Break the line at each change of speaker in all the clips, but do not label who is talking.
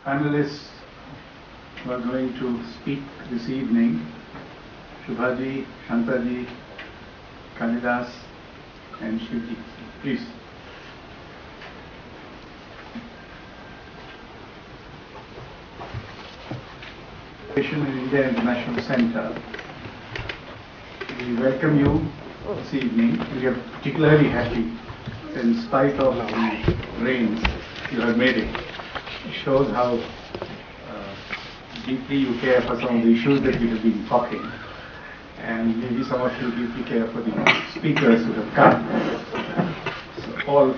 Panelists who are going to speak this evening, SHUBHAji, SHANTAji, KALIDAS and SHIVAJI. Please. In India International Center, we welcome you this evening. We are particularly happy in spite of the rains you have made it. It shows how deeply you care for some of the issues that we have been talking, and maybe some of you deeply care for the speakers who have come. So all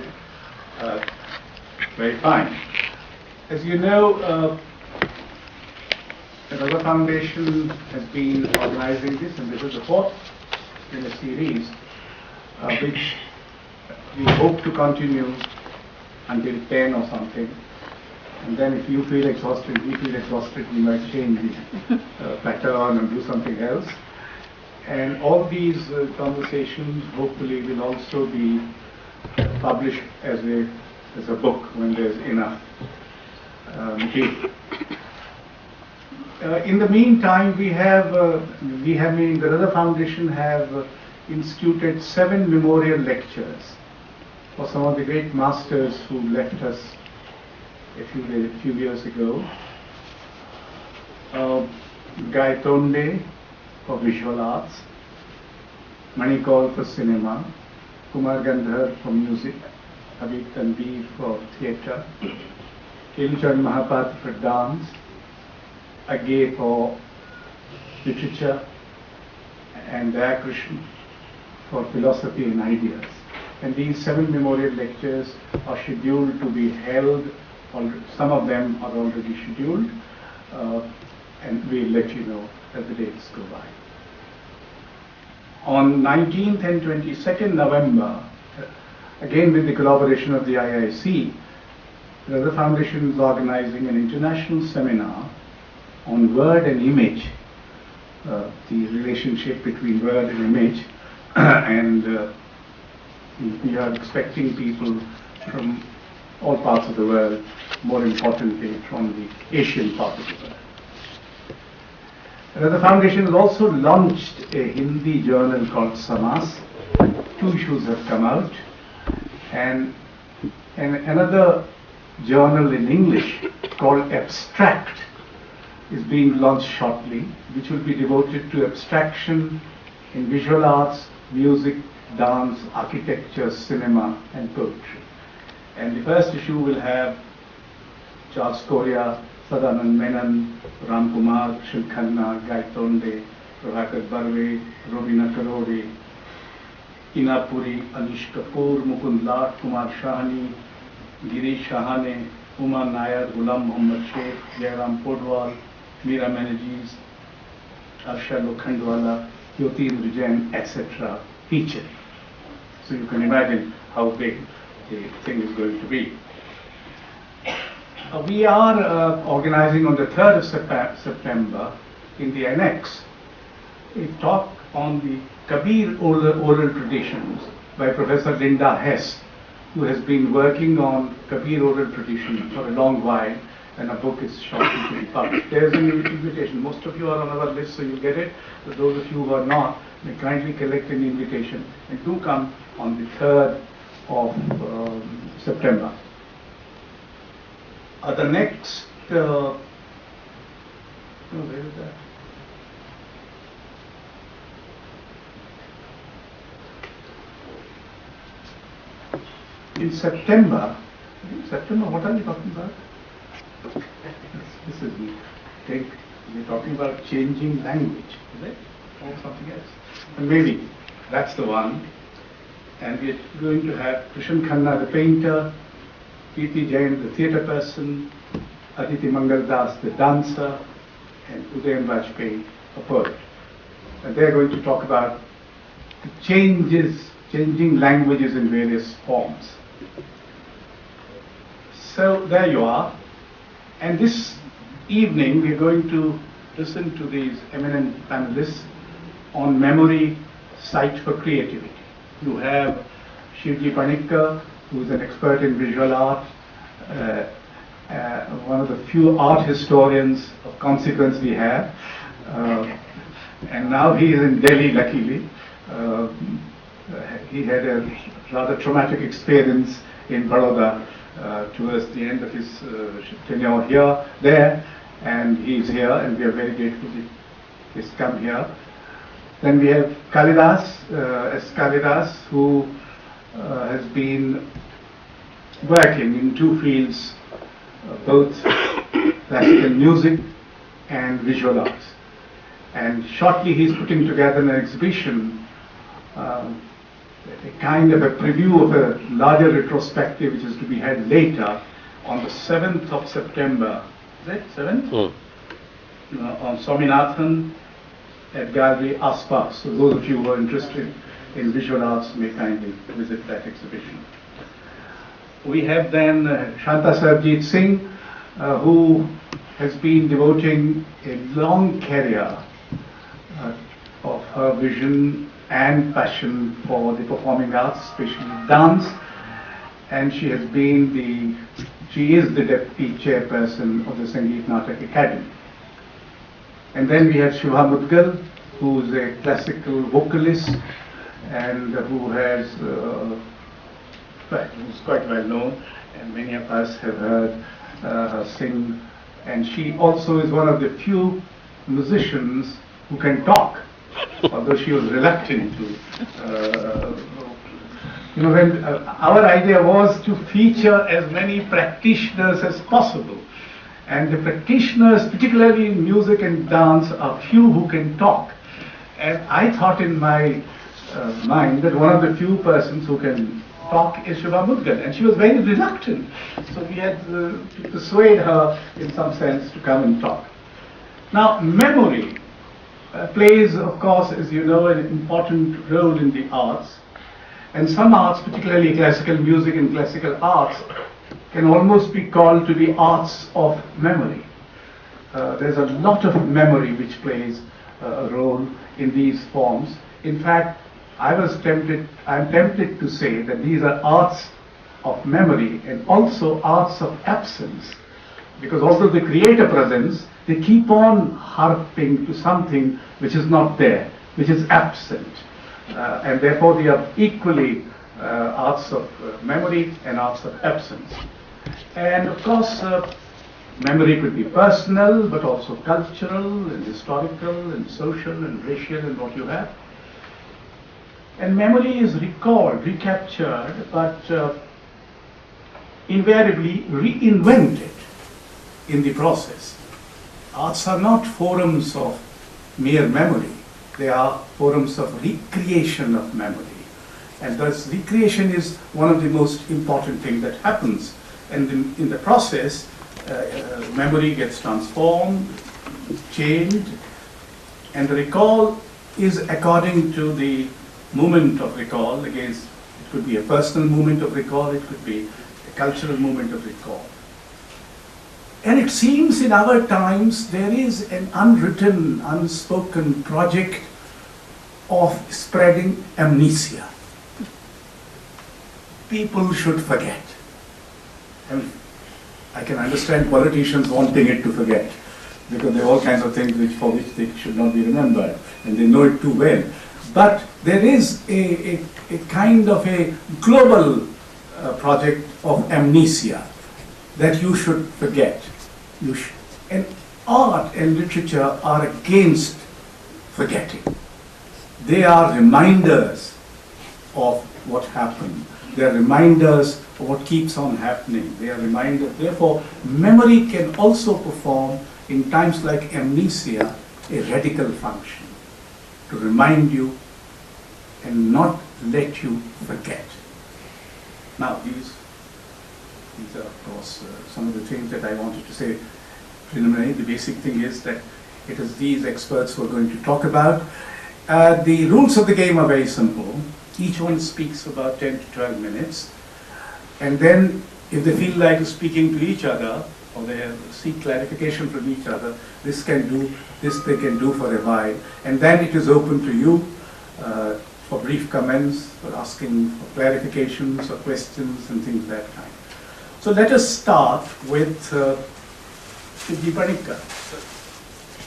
very fine. As you know, the Raza Foundation has been organizing this, and this is the fourth in a series, which we hope to continue until 10 or something. And then if you feel exhausted, we feel exhausted, we might change the pattern and do something else. And all these conversations hopefully will also be published as a book when there's enough material. In the meantime, the Raza Foundation have instituted 7 memorial lectures for some of the great masters who left us a few years ago. Guy Tonde for visual arts, Manikal for cinema, Kumar Gandhar for music, Habib Tanveer for theatre, Kilchand Mahapat for dance, Agay for literature, and Dayakrishnan for philosophy and ideas. And these 7 memorial lectures are scheduled to be held. Some of them are already scheduled, and we'll let you know as the dates go by. On 19th and 22nd November, again with the collaboration of the IIC, the Raza Foundation is organizing an international seminar on word and image, the relationship between word and image, and we are expecting people from all parts of the world, more importantly from the Asian part of the world. The Foundation has also launched a Hindi journal called Samas. 2 issues have come out, and another journal in English called Abstract is being launched shortly, which will be devoted to abstraction in visual arts, music, dance, architecture, cinema, and poetry. And the first issue will have Charles Korea, Sadanand Menon, Ram Kumar, Krishnan Khanna, Guy Tonde, Prabhakar Barve, Robina Karori, Ina Puri, Anish Kapoor, Mukund Lat, Kumar Shahani, Girish Shahane, Umar Nair, Ghulam Muhammad Sheikh, Jairam Podwal, Meera Banerjees, Arsha Lokhandwala, Jyotirendra Jain, etc. featured. So you can imagine how big the thing is going to be. We are organizing on the 3rd of September in the annex a talk on the Kabir oral traditions by Professor Linda Hess, who has been working on Kabir oral tradition for a long while, and a book is shortly to be published. There's an invitation. Most of you are on our list, so you'll get it. But those of you who are not, may kindly collect an invitation and do come on the 3rd of September. The next, where is that? In September, what are we talking about? This is the thing. We're talking about changing language, is it? Or something else? And maybe that's the one. And we're going to have Krishnan Khanna, the painter, Preeti Jain, the theatre person, Aditi Mangal Das, the dancer, and Udayan Vajpayee, a poet. And they're going to talk about the changing languages in various forms. So there you are. And this evening we're going to listen to these eminent panelists on memory, sight for creativity. You have Shivji Panikkar, who is an expert in visual art, one of the few art historians of consequence we have. And now he is in Delhi, luckily. He had a rather traumatic experience in Baroda towards the end of his tenure there, and he's here, and we are very grateful he's come here. Then we have Kalidas, Kalidas, who has been working in two fields, both classical music and visual arts. And shortly he's putting together an exhibition, a kind of a preview of a larger retrospective which is to be had later on the 7th of September. Is it 7th? On Swaminathan at Gallery Aspas. So those of you who are interested in visual arts may kindly visit that exhibition. We have then Shanta SERBJEET Singh, who has been devoting a long career of her vision and passion for the performing arts, especially dance, and she is the deputy chairperson of the Sangeet Natak Academy. And then we have SHUBHA MUDGAL, who is a classical vocalist and who's quite well known, and many of us have heard her sing. And she also is one of the few musicians who can talk, although she was reluctant to. When our idea was to feature as many practitioners as possible, and the practitioners, particularly in music and dance, are few who can talk. And I thought in my mind that one of the few persons who can talk is SHUBHA MUDGAL, and she was very reluctant. So we had to persuade her, in some sense, to come and talk. Now, memory plays, of course, as you know, an important role in the arts. And some arts, particularly classical music and classical arts, can almost be called to be arts of memory. There's a lot of memory which plays a role in these forms. In fact, I'm tempted to say that these are arts of memory and also arts of absence, because although they create a presence, they keep on harping to something which is not there, which is absent. And therefore they are equally arts of memory and arts of absence. And of course, memory could be personal, but also cultural and historical and social and racial and what you have. And memory is recalled, recaptured, but invariably reinvented in the process. Arts are not forums of mere memory. They are forums of recreation of memory. And thus recreation is one of the most important things that happens. And in the process, memory gets transformed, changed, and the recall is according to the moment of recall. Again, it could be a personal moment of recall, it could be a cultural moment of recall. And it seems in our times there is an unwritten, unspoken project of spreading amnesia. People should forget. I can understand politicians wanting it to forget, because there are all kinds of things for which they should not be remembered, and they know it too well. But there is a kind of a global project of amnesia that you should forget. And art and literature are against forgetting. They are reminders of what happened. They are reminders of what keeps on happening. They are reminders. Therefore, memory can also perform, in times like amnesia, a radical function to remind you and not let you forget. Now, these are, of course, some of the things that I wanted to say preliminary. The basic thing is that it is these experts who are going to talk about. The rules of the game are very simple. Each one speaks for about 10 to 12 minutes. And then, if they feel like speaking to each other, or they seek clarification from each other, this they can do for a while. And then it is open to you for brief comments, for asking for clarifications or questions and things of that kind. So let us start with Shivji Panikkar.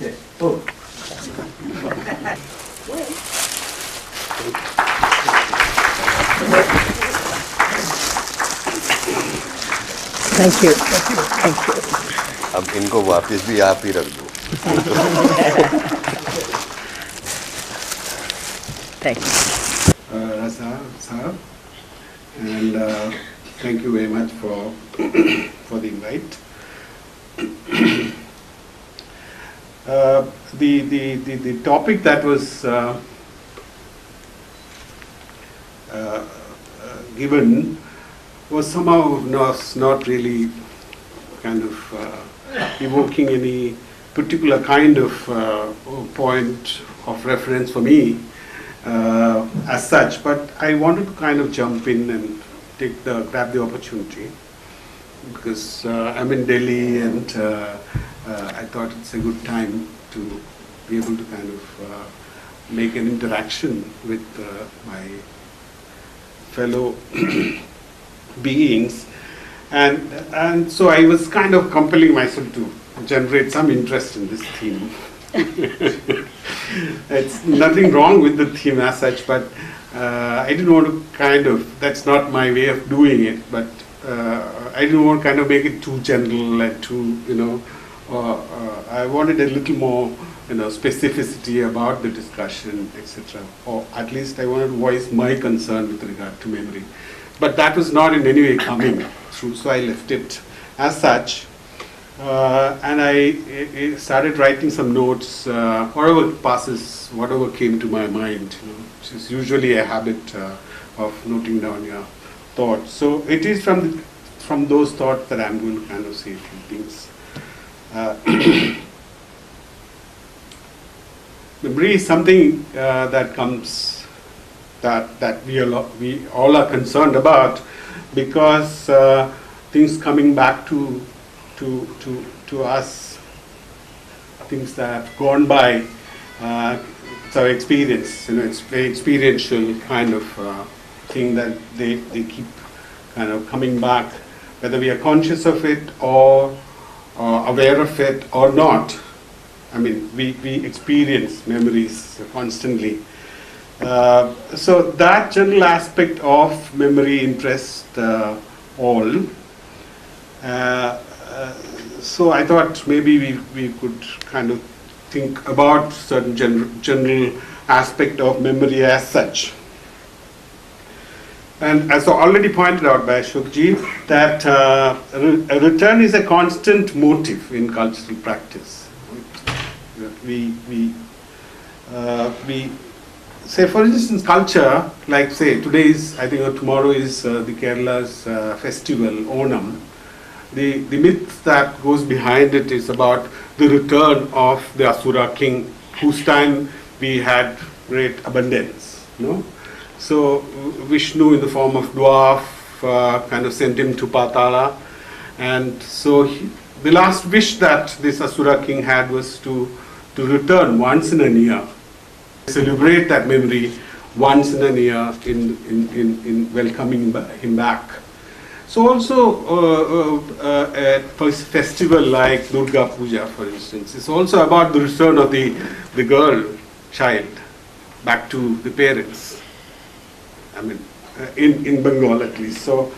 Yes. Oh.
Thank you. Thank you.
अब इनको वापस भी आप ही रख दो.
Thank you.
Raza, sir, and thank you very much for the invite. The topic that was given was somehow not really kind of evoking any particular kind of point of reference for me as such, but I wanted to kind of jump in and grab the opportunity because I'm in Delhi and I thought it's a good time to be able to kind of make an interaction with my fellow beings, and so I was kind of compelling myself to generate some interest in this theme. It's nothing wrong with the theme as such, but I didn't want to kind of, that's not my way of doing it, but I didn't want to kind of make it too general and too, I wanted a little more, specificity about the discussion, etc. Or at least I wanted to voice my concern with regard to memory. But that was not in any way coming through, so I left it as such. And I started writing some notes, whatever passes, whatever came to my mind, which is usually a habit of noting down your thoughts. So it is from those thoughts that I'm going to kind of say a few things. Memory is something that comes, that we all are concerned about, because things coming back to us, things that have gone by, it's our experience, it's very experiential kind of thing that they keep kind of coming back, whether we are conscious of it or aware of it or not. I mean, we experience memories constantly. So that general aspect of memory interests all. So I thought maybe we could kind of think about certain general aspect of memory as such. And as already pointed out by Ashokji, that a return is a constant motive in cultural practice. We say, for instance, culture, like say today is, I think, or tomorrow is the Kerala's festival, Onam. The myth that goes behind it is about the return of the Asura king, whose time we had great abundance. So Vishnu, in the form of dwarf, kind of sent him to Patala, and so the last wish that this Asura king had was to return once in a year, celebrate that memory once in a year in welcoming him back. So also a festival like Durga Puja, for instance, is also about the return of the child back to the parents. I mean, in Bengal at least. So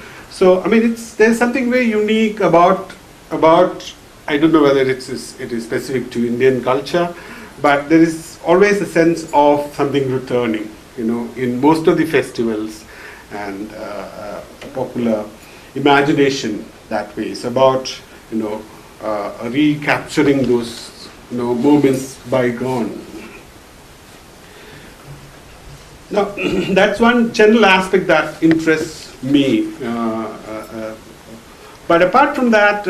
I mean, there's something very unique about. I don't know whether it is specific to Indian culture, but there is always a sense of something returning, in most of the festivals and popular imagination that way. It's about, recapturing those, moments bygone. Now, that's one general aspect that interests me. But apart from that,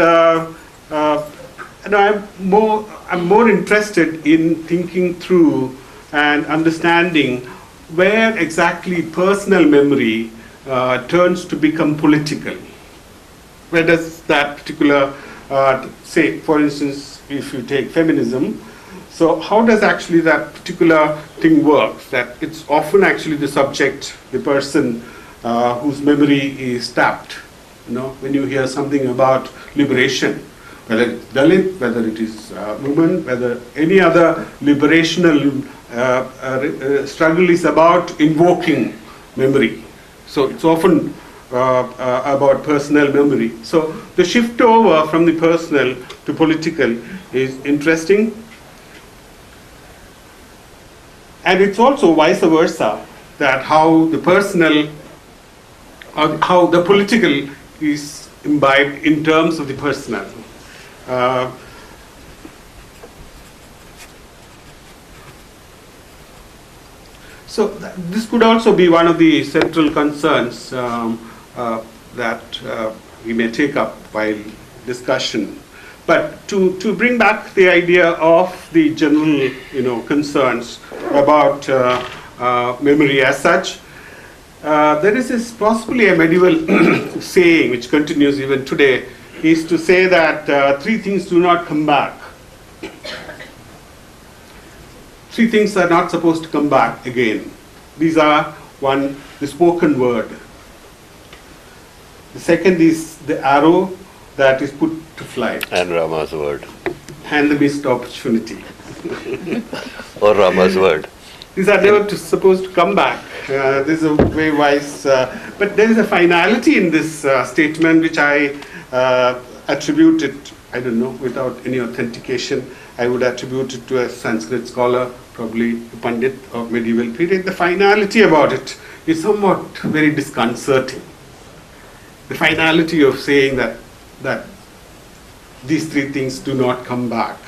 I'm more interested in thinking through and understanding where exactly personal memory turns to become political. Where does that particular, say, for instance, if you take feminism, so how does actually that particular thing work? That it's often actually the subject, the person whose memory is tapped when you hear something about liberation, whether it's Dalit, whether it is women, whether any other liberational struggle is about invoking memory. So it's often about personal memory. So the shift over from the personal to political is interesting. And it's also vice versa, that how the personal, or how the political is imbibed in terms of the personal. So this could also be one of the central concerns that we may take up while discussion. But to bring back the idea of the general, concerns about memory as such, there is this possibly a medieval saying which continues even today, is to say that three things do not come back. Three things are not supposed to come back again. These are, one, the spoken word. The second is the arrow that is put to flight.
And Rama's word.
And the missed opportunity.
Or Rama's word.
These are never supposed to come back. This is a very wise, but there is a finality in this statement which I attribute it, I don't know, without any authentication. I would attribute it to a Sanskrit scholar, probably a Pandit of medieval period. The finality about it is somewhat very disconcerting. The finality of saying that these three things do not come back.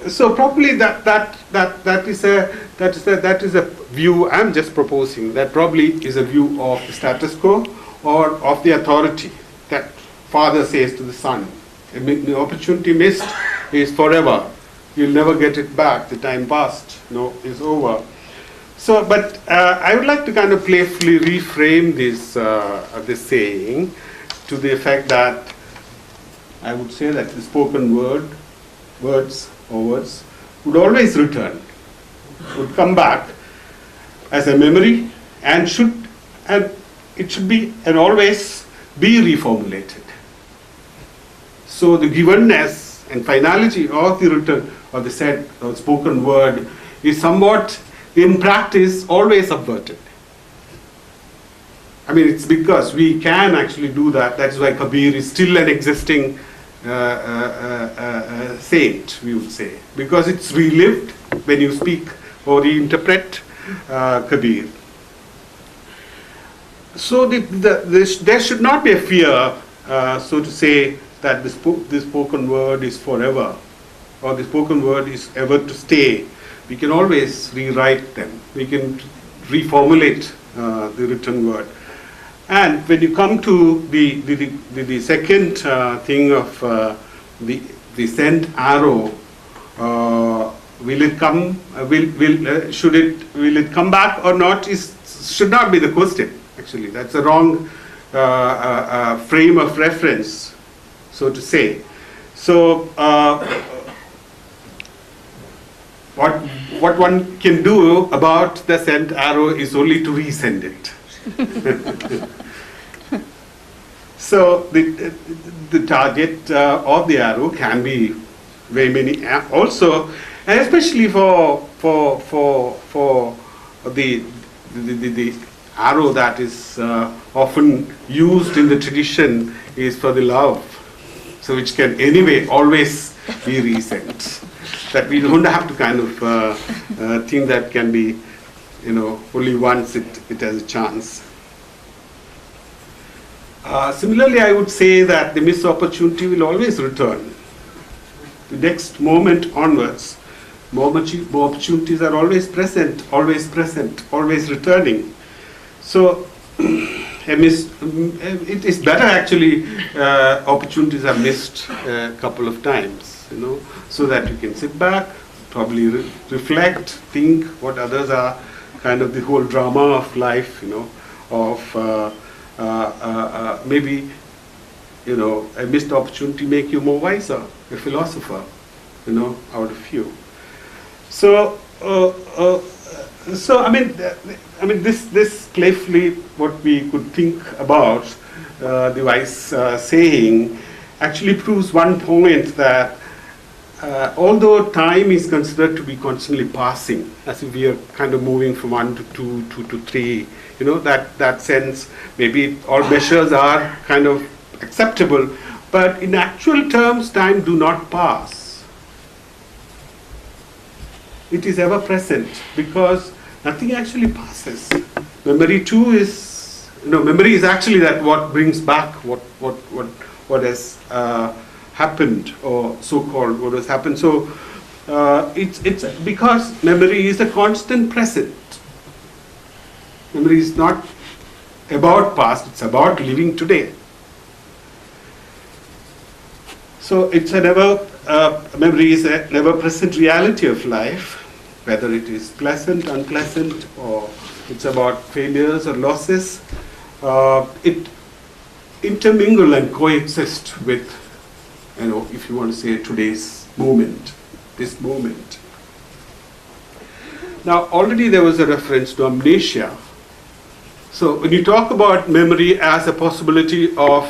So probably that is a view I'm just proposing. That probably is a view of the status quo or of the authority that father says to the son. The opportunity missed is forever. You'll never get it back. The time passed, is over. So, but I would like to kind of playfully reframe this saying to the effect that I would say that the spoken words would always return, would come back as a memory, and it should be and always be reformulated. So the givenness and finality of the return of the said or spoken word is somewhat, in practice, always subverted. I mean, it's because we can actually do that. That's why Kabir is still an existing saint, we would say, because it's relived when you speak or reinterpret Kabir. So there should not be a fear, so to say, that the spoken word is forever, or the spoken word is ever to stay. We can always rewrite them. We can reformulate the written word. And when you come to the second thing of the sent arrow, will it come? Will it come back or not? Should not be the question. Actually, that's a wrong frame of reference, so to say. So what one can do about the sent arrow is only to resend it. So the target of the arrow can be very many also, and especially for the arrow that is often used in the tradition is for the love, so which can anyway always be resent. That we don't have to kind of think that can be, only once it has a chance. Similarly, I would say that the missed opportunity will always return. The next moment onwards, more opportunities are always present, always returning. So it is better actually opportunities are missed a couple of times, so that you can sit back, probably reflect, think what others are, kind of the whole drama of life, of maybe, a missed opportunity make you more wiser, a philosopher, out of you. So So this playfully what we could think about the wise saying actually proves one point that although time is considered to be constantly passing, as if we are kind of moving from 1 to 2, 2 to 3, that sense, maybe all measures are kind of acceptable, but in actual terms, time do not pass. It is ever present because nothing actually passes. Memory too is, memory is actually that what brings back what has happened, or so-called what has happened. So it's because memory is a constant present. Memory is not about past, it's about living today. So it's memory is a never-present reality of life, whether it is pleasant, unpleasant, or it's about failures or losses. It intermingle and coexist with, if you want to say today's moment, this moment. Now, already there was a reference to amnesia. So when you talk about memory as a possibility of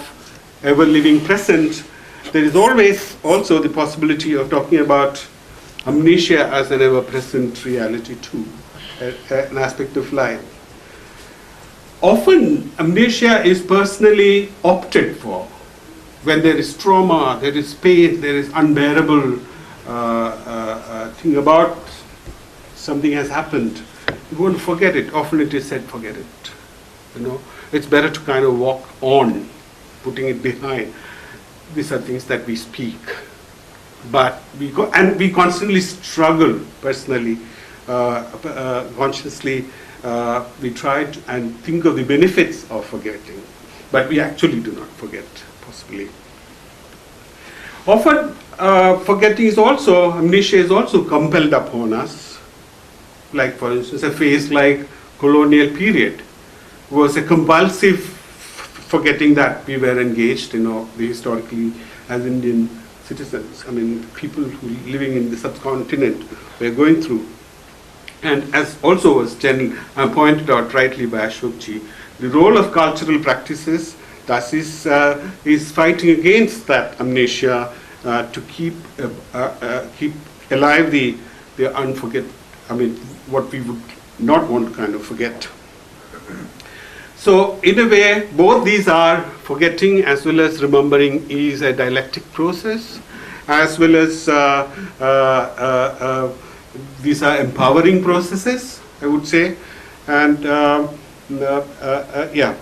ever living present, there is always also the possibility of talking about amnesia as an ever-present reality too, an aspect of life. Often amnesia is personally opted for when there is trauma, there is pain, there is unbearable thing about something has happened. You won't forget it. Often it is said, forget it. It's better to kind of walk on, putting it behind. These are things that we speak, but we constantly struggle personally, consciously. We try and think of the benefits of forgetting, but we actually do not forget, possibly. Often, amnesia is also compelled upon us. Like, for instance, a phase like colonial period was a compulsive forgetting that we were engaged, historically as Indian citizens. People who living in the subcontinent were going through. And as also was pointed out rightly by Ashokji, the role of cultural practices thus is fighting against that amnesia to keep alive the what we would not want to kind of forget. So in a way, both these are forgetting as well as remembering is a dialectic process, as well as these are empowering processes, I would say, and yeah.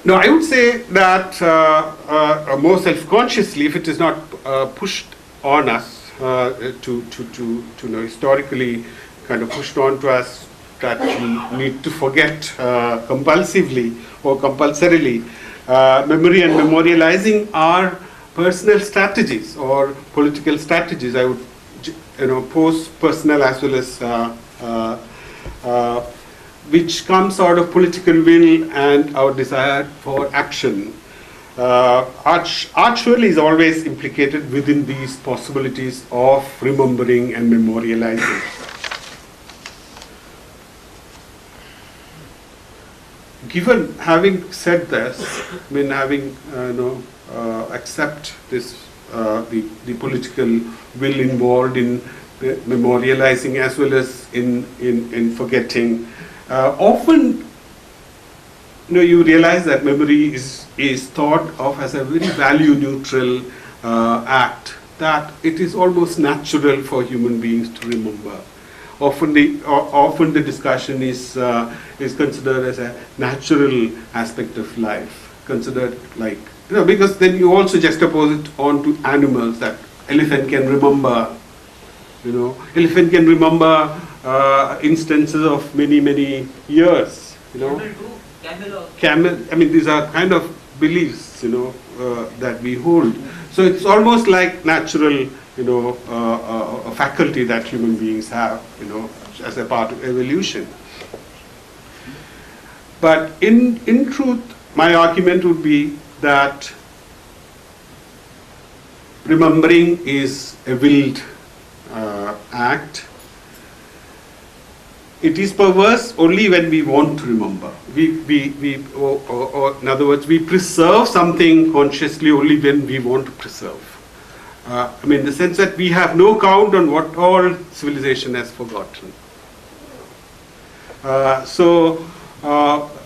Now, I would say that more self-consciously, if it is not pushed on us to historically kind of pushed on to us that we need to forget compulsively or compulsorily, memory and memorializing are personal strategies or political strategies. I would pose personal as well as which comes out of political will and our desire for action. Art surely is always implicated within these possibilities of remembering and memorializing. Given having said this, having accept this the political will involved in memorializing as well as in forgetting, often you realize that memory is thought of as a very value neutral act, that it is almost natural for human beings to remember. Often the discussion is considered as a natural aspect of life, considered like, because then you also juxtapose it onto animals, that elephant can remember, elephant can remember instances of many years, Camel, these are kind of beliefs, that we hold. So it's almost like natural, a faculty that human beings have, as a part of evolution. But in truth, my argument would be that remembering is a willed act. it is perverse only when we want to remember. Or in other words, we preserve something consciously only when we want to preserve. I mean, in the sense that we have no count on what all civilization has forgotten.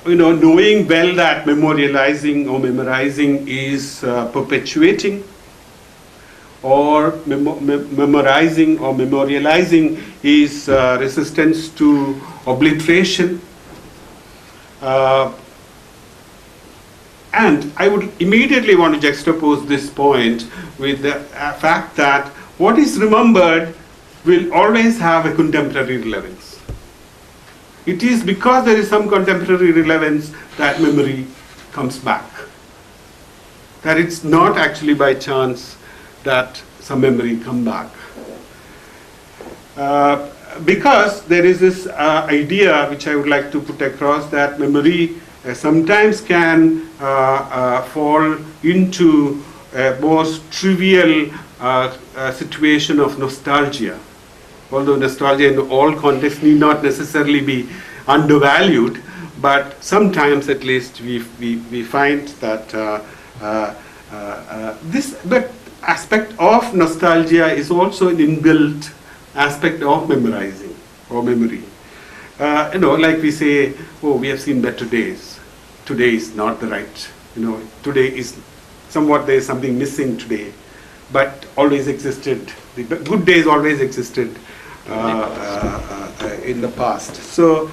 Knowing well that memorializing or memorizing is perpetuating, or memorizing or memorializing is resistance to obliteration. And I would immediately want to juxtapose this point with the fact that what is remembered will always have a contemporary relevance. It is because there is some contemporary relevance that memory comes back. That it's not actually by chance that some memory come back. Because there is this idea which I would like to put across, that memory sometimes can fall into a most trivial situation of nostalgia. Although nostalgia in all contexts need not necessarily be undervalued, but sometimes at least we find that this aspect of nostalgia is also an inbuilt aspect of memorizing or memory. Like we say, oh, we have seen better days. Today is not the right. Today is somewhat, there is something missing today, but always existed. The good days always existed in the past. So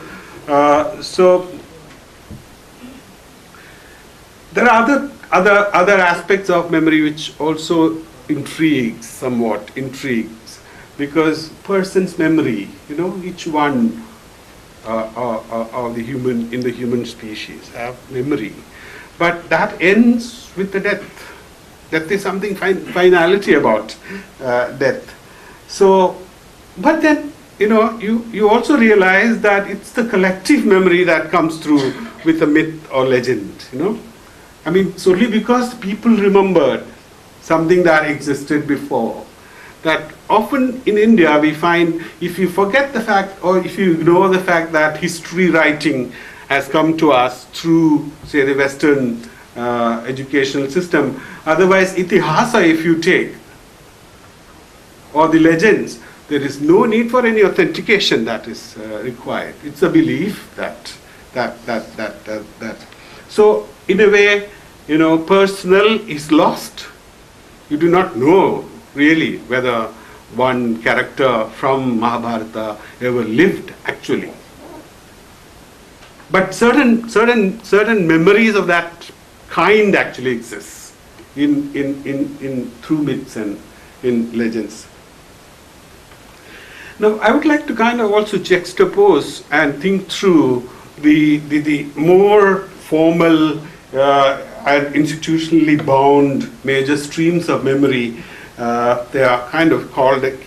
there are other aspects of memory which also intrigues, because person's memory, each one of the human species have memory, but that ends with the death. Death is something finality about death. So, but then you also realize that it's the collective memory that comes through with a myth or legend. I mean, solely because people remembered something that existed before. That often in India we find, if you forget the fact, or if you ignore the fact that history writing has come to us through, say, the Western educational system, otherwise itihasa if you take, or the legends, there is no need for any authentication that is required. It's a belief that. So in a way, personal is lost. You do not know really whether one character from Mahabharata ever lived actually. But certain memories of that kind actually exist in through myths and in legends. Now, I would like to kind of also juxtapose and think through the more formal and institutionally bound major streams of memory. They are kind of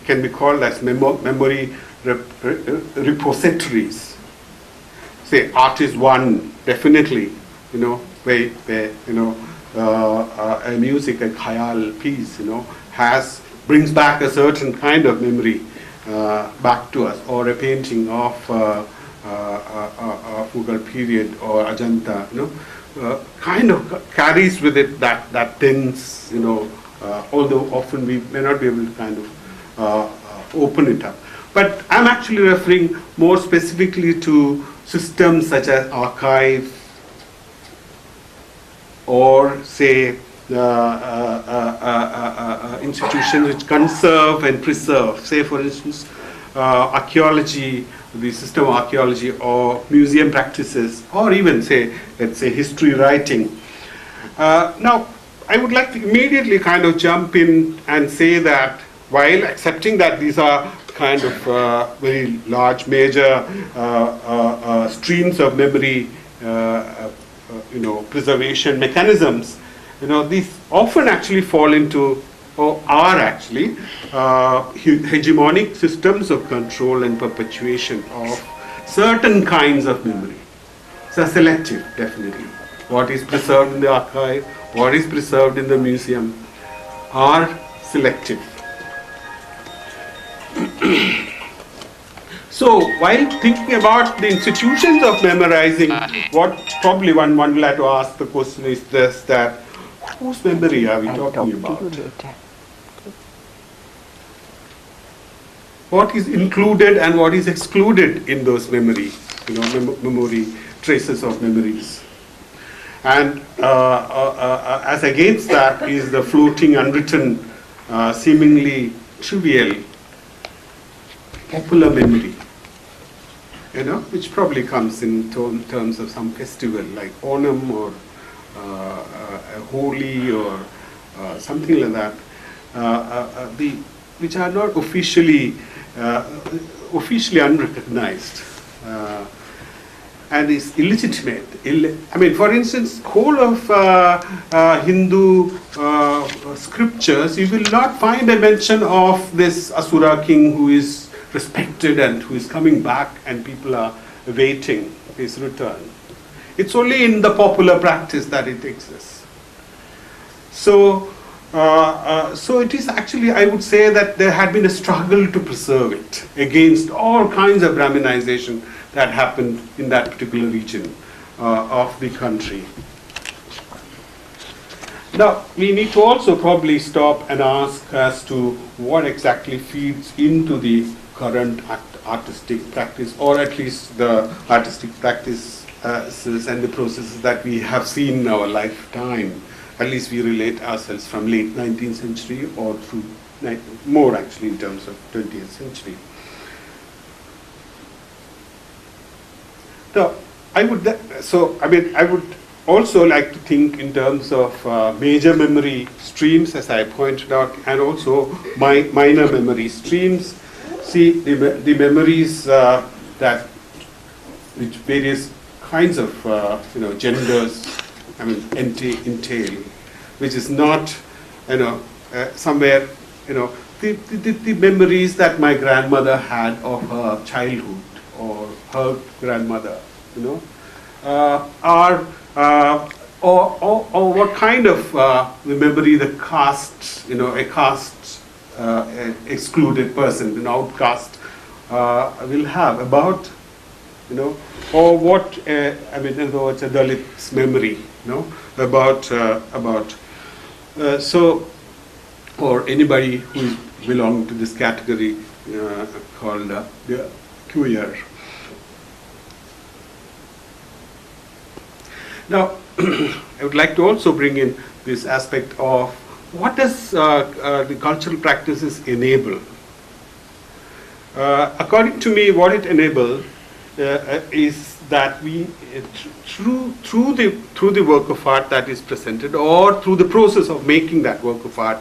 can be called as memory repositories. Say, art is one, definitely, where a music, a khayal piece, brings back a certain kind of memory back to us, or a painting of Mughal period or Ajanta, kind of carries with it that tense, although often we may not be able to kind of open it up. But I'm actually referring more specifically to systems such as archive, or say institutions which conserve and preserve. Say, for instance, archaeology, the system of archaeology, or museum practices, or even let's say history writing. Now, I would like to immediately kind of jump in and say that while accepting that these are kind of very large, major streams of memory, preservation mechanisms, these often actually fall into, or are actually, hegemonic systems of control and perpetuation of certain kinds of memory. So selective, definitely. What is preserved in the archive, what is preserved in the museum are selective. So while thinking about the institutions of memorizing, what probably one will have to ask the question is this, that whose memory are we talking about? What is included and what is excluded in those memory, memory traces of memories? And as against that is the floating, unwritten, seemingly trivial, popular memory, which probably comes in terms of some festival like Onam or Holi or something like that, which are not officially unrecognized and is illegitimate. I mean, for instance, whole of Hindu scriptures, you will not find a mention of this Asura king who is respected and who is coming back and people are awaiting his return. It's only in the popular practice that it exists. So it is actually, I would say that there had been a struggle to preserve it against all kinds of Brahminization that happened in that particular region of the country. Now, we need to also probably stop and ask as to what exactly feeds into the current artistic practice, or at least the artistic practices and the processes that we have seen in our lifetime. At least we relate ourselves from late 19th century or through more actually in terms of 20th century. Now, I would also like to think in terms of major memory streams, as I pointed out, and also minor memory streams. See, the memories that which various kinds of genders, entail, which is not, somewhere, the memories that my grandmother had of her childhood or her grandmother, are or what kind of the memory the caste, a caste excluded person, an outcast will have about, or what, in other words, a Dalit's memory, about, or anybody who is belonging to this category called the queer. Now, I would like to also bring in this aspect of what does the cultural practices enable? According to me, what it enables is that we, through the work of art that is presented, or through the process of making that work of art,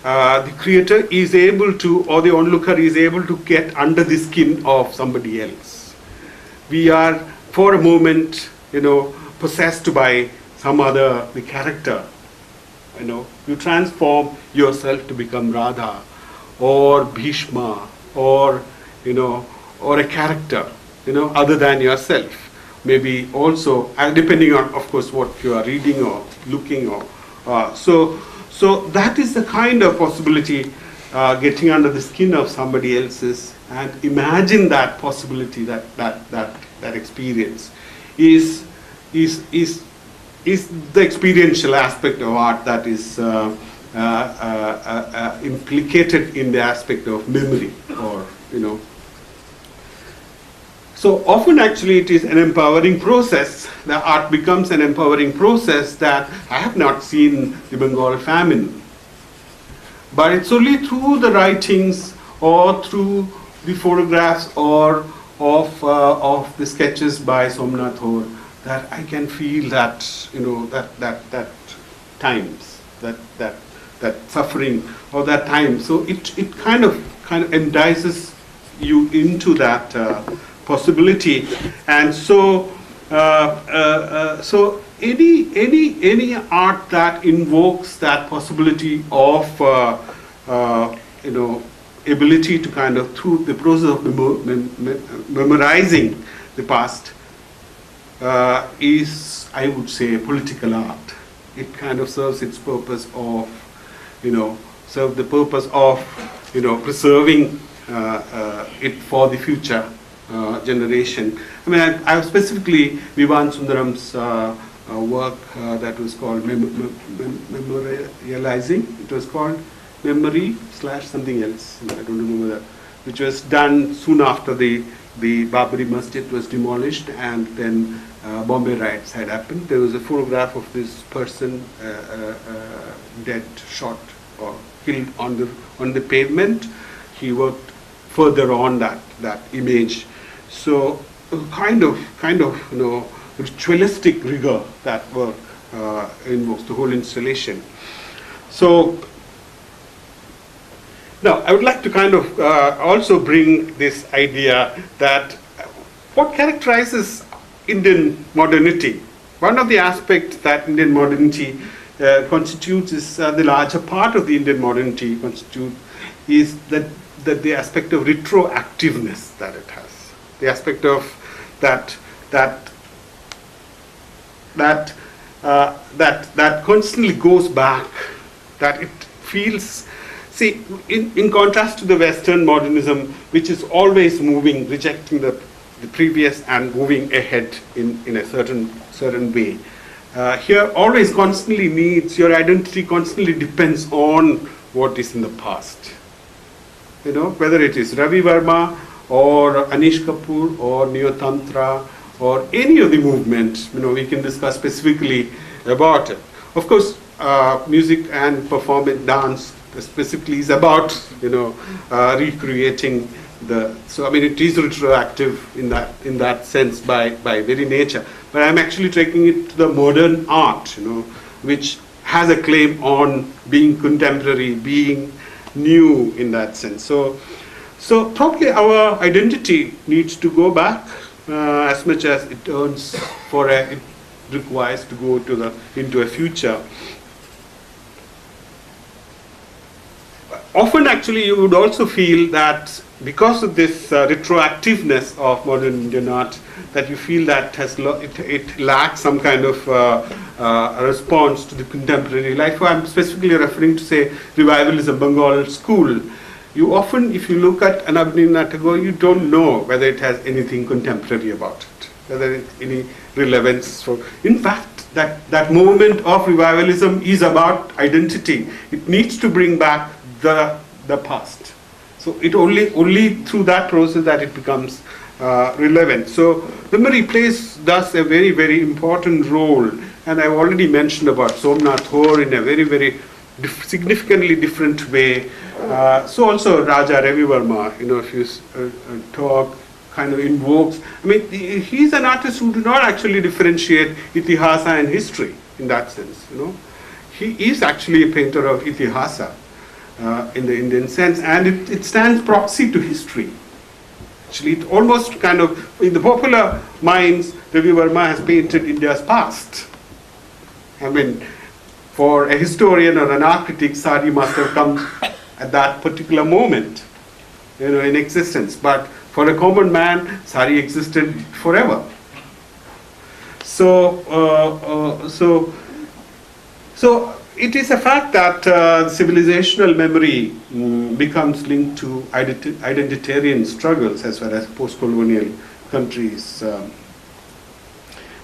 the creator is able to, or the onlooker is able to get under the skin of somebody else. We are, for a moment, possessed by some other, the character. You transform yourself to become Radha, or Bhishma, or or a character, other than yourself. Maybe also, depending on, of course, what you are reading or looking or so that is the kind of possibility, getting under the skin of somebody else's and imagine that possibility, that experience is the experiential aspect of art that is implicated in the aspect of memory, or So often actually it is an empowering process. The art becomes an empowering process that I have not seen the Bengal famine. But it's only through the writings or through the photographs or of the sketches by Somnath Hor that I can feel that, that times, that suffering or that time. So it kind of entices you into that possibility, and so any art that invokes that possibility of ability to kind of, through the process of memorizing the past, is, I would say, a political art. It kind of serves its purpose of, preserving it for the future, generation. I mean, I specifically Vivan Sundaram's work that was called Memorializing. It was called Memory / something else. I don't remember that. Which was done soon after the Babri Masjid was demolished, and then Bombay riots had happened. There was a photograph of this person dead, shot, or killed on the pavement. He worked further on that image. So kind of ritualistic rigor that work invokes the whole installation. So now I would like to kind of also bring this idea that what characterizes Indian modernity. One of the aspects that Indian modernity constitutes is the larger part of the Indian modernity is that the aspect of retroactiveness that it has, the aspect of that constantly goes back, that it feels. See, in contrast to the Western modernism, which is always moving, rejecting the previous and moving ahead in a certain way. Here, always constantly needs, your identity constantly depends on what is in the past. You know, whether it is Ravi Verma or Anish Kapoor or Neo-Tantra or any of the movement, you know, we can discuss specifically about it. Of course, music and performance, dance specifically is about, you know, recreating so I mean it is retroactive in that sense by very nature. But I'm actually taking it to the modern art, you know, which has a claim on being contemporary, being new in that sense. So probably our identity needs to go back as much as it earns it requires to go into a future. Often actually you would also feel that because of this retroactiveness of modern Indian art, that you feel that it lacks some kind of response to the contemporary life. I'm specifically referring to, say, revivalism, Bengal school. You often, if you look at an Abhinaya Tagore, you don't know whether it has anything contemporary about it, whether it's any relevance. In fact, that moment of revivalism is about identity. It needs to bring back the past. So it only through that process that it becomes relevant. So memory plays thus a very, very important role. And I've already mentioned about Somnath Hor in a very, very significantly different way. So also Raja Ravi Verma, you know, if you talk, kind of invokes. I mean, he's an artist who does not actually differentiate itihasa and history in that sense. You know, he is actually a painter of itihasa. In the Indian sense, and it stands proxy to history. Actually, it almost kind of, in the popular minds, Ravi Verma has painted India's past. I mean, for a historian or an art critic, sari must have come at that particular moment, you know, in existence. But for a common man, sari existed forever. So it is a fact that civilizational memory becomes linked to identitarian struggles as far as post-colonial countries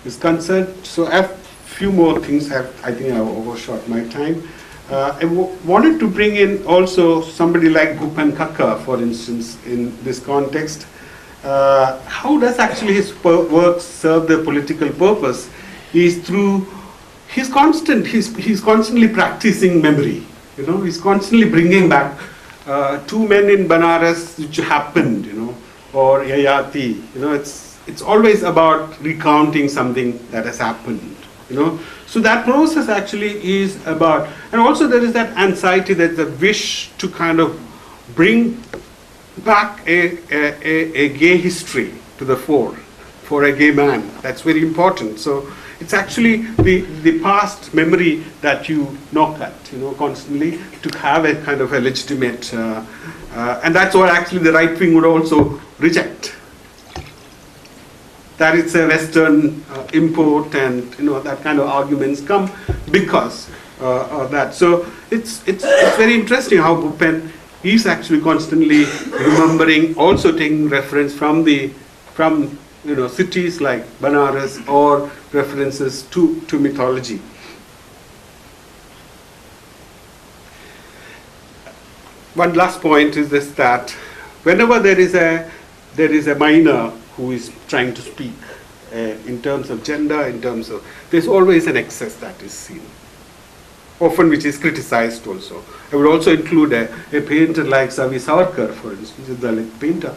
is concerned. So I have few more things. I think I have overshot my time. I wanted to bring in also somebody like PANIKKAR, for instance, in this context. How does actually his work serve the political purpose? Is through he's constantly practicing memory. You know, he's constantly bringing back two men in Banaras which happened. You know, or Yayati. You know, it's always about recounting something that has happened. You know, so that process actually is about, and also there is that anxiety, that the wish to kind of bring back a gay history to the fore for a gay man. That's very important. So it's actually the past memory that you knock at, you know, constantly to have a kind of a legitimate, and that's what actually the right wing would also reject. That it's a Western import, and you know that kind of arguments come because of that. So it's very interesting how Bhupen is actually constantly remembering, also taking reference from the from cities like Banaras or references to mythology. One last point is this, that whenever there is a minor who is trying to speak in terms of gender, there's always an excess that is seen, often which is criticized also. I would also include a painter like Savi Savarkar, for instance, a Dalit painter.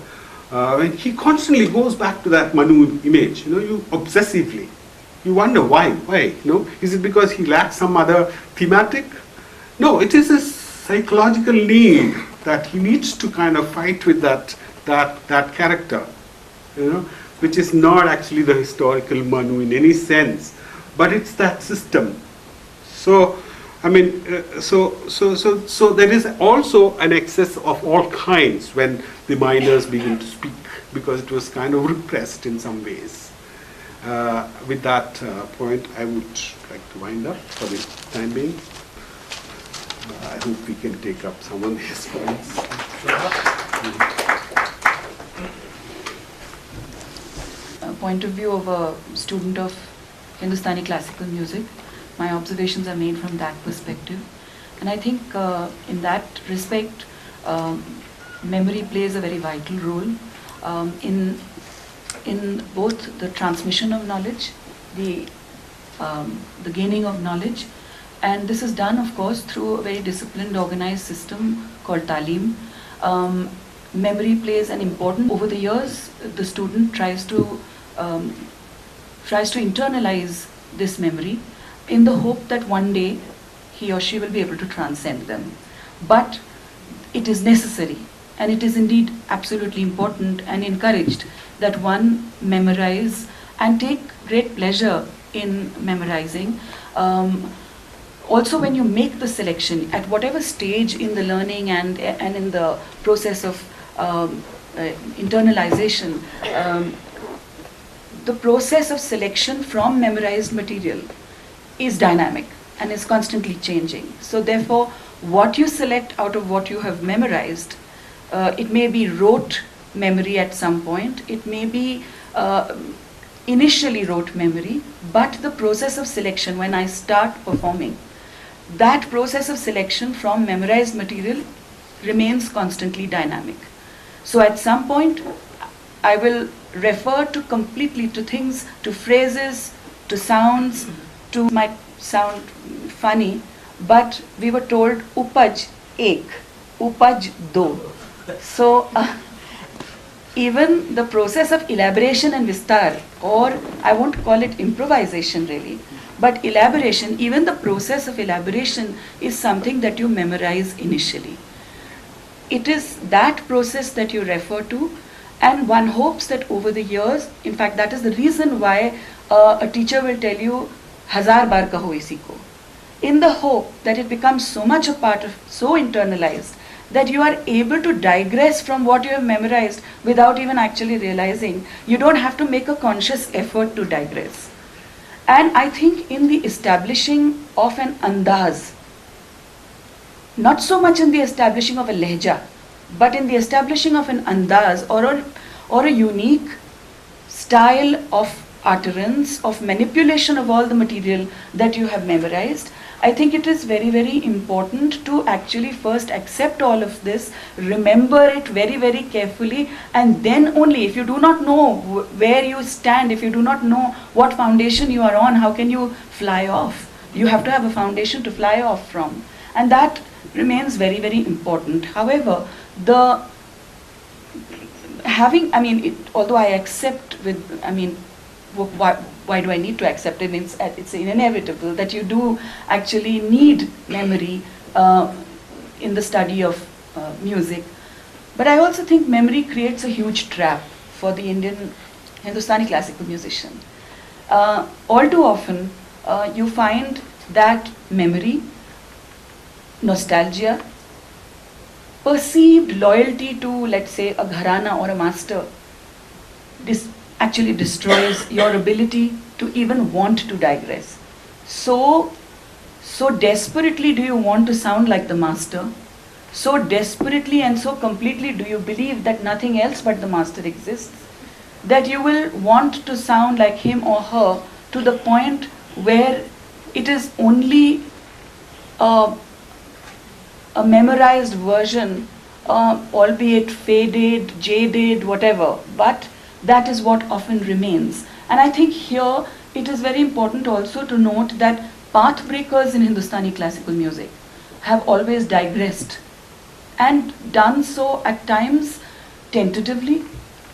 When he constantly goes back to that Manu image, you obsessively, you wonder why, is it because he lacks some other thematic? No, it is a psychological need that he needs to kind of fight with that character, which is not actually the historical Manu in any sense, but it's that system. So, I mean, so there is also an excess of all kinds when the minors begin to speak, because it was kind of repressed in some ways. With that point, I would like to wind up for the time being. I hope we can take up some of these points.
Point of view of a student of Hindustani classical music, my observations are made from that perspective. And I think in that respect, memory plays a very vital role in both the transmission of knowledge, the gaining of knowledge, and this is done, of course, through a very disciplined, organized system called Talim. Memory plays an important. Over the years, the student tries to internalize this memory in the hope that one day he or she will be able to transcend them. But it is necessary, and it is indeed absolutely important and encouraged that one memorize and take great pleasure in memorizing. Also, when you make the selection, at whatever stage in the learning and in the process of internalization, the process of selection from memorized material is dynamic and is constantly changing. So therefore, what you select out of what you have memorized, it may be rote memory at some point, it may be initially rote memory, but the process of selection, when I start performing, that process of selection from memorized material remains constantly dynamic. So at some point, I will refer to completely to things, to phrases, to sounds, to might sound funny, but we were told upaj ek, upaj do. So even the process of elaboration and vistar, or I won't call it improvisation really, but elaboration, even the process of elaboration is something that you memorize initially. It is that process that you refer to, and one hopes that over the years, in fact that is the reason why a teacher will tell you hazar bar kaho isi ko, in the hope that it becomes so much a part of, so internalized, that you are able to digress from what you have memorized without even actually realizing. You don't have to make a conscious effort to digress. And I think in the establishing of an andaz, not so much in the establishing of a lehja, but in the establishing of an andaz or a unique style of utterance, of manipulation of all the material that you have memorized, I think it is very, very important to actually first accept all of this, remember it very, very carefully, and then only, if you do not know where you stand, if you do not know what foundation you are on, how can you fly off? You have to have a foundation to fly off from. And that remains very, very important. However, although I accept why do I need to accept it? It's inevitable that you do actually need memory in the study of music. But I also think memory creates a huge trap for the Indian Hindustani classical musician. All too often, you find that memory, nostalgia, perceived loyalty to, let's say, a gharana or a master, actually destroys your ability to even want to digress. So desperately do you want to sound like the master, so desperately and so completely do you believe that nothing else but the master exists, that you will want to sound like him or her to the point where it is only a memorized version, albeit faded, jaded, whatever, but that is what often remains. And I think here it is very important also to note that path breakers in Hindustani classical music have always digressed and done so at times tentatively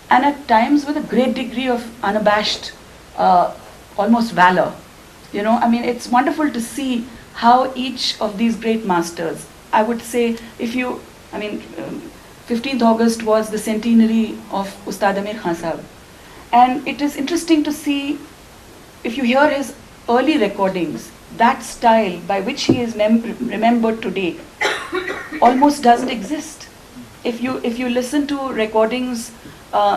and at times with a great degree of unabashed, almost valor. You know, I mean, it's wonderful to see how each of these great masters, I would say, if you, I mean, 15th August was the centenary of Ustad Amir Khan Sahab. And it is interesting to see, if you hear his early recordings, that style by which he is remembered today almost doesn't exist. If you listen to recordings,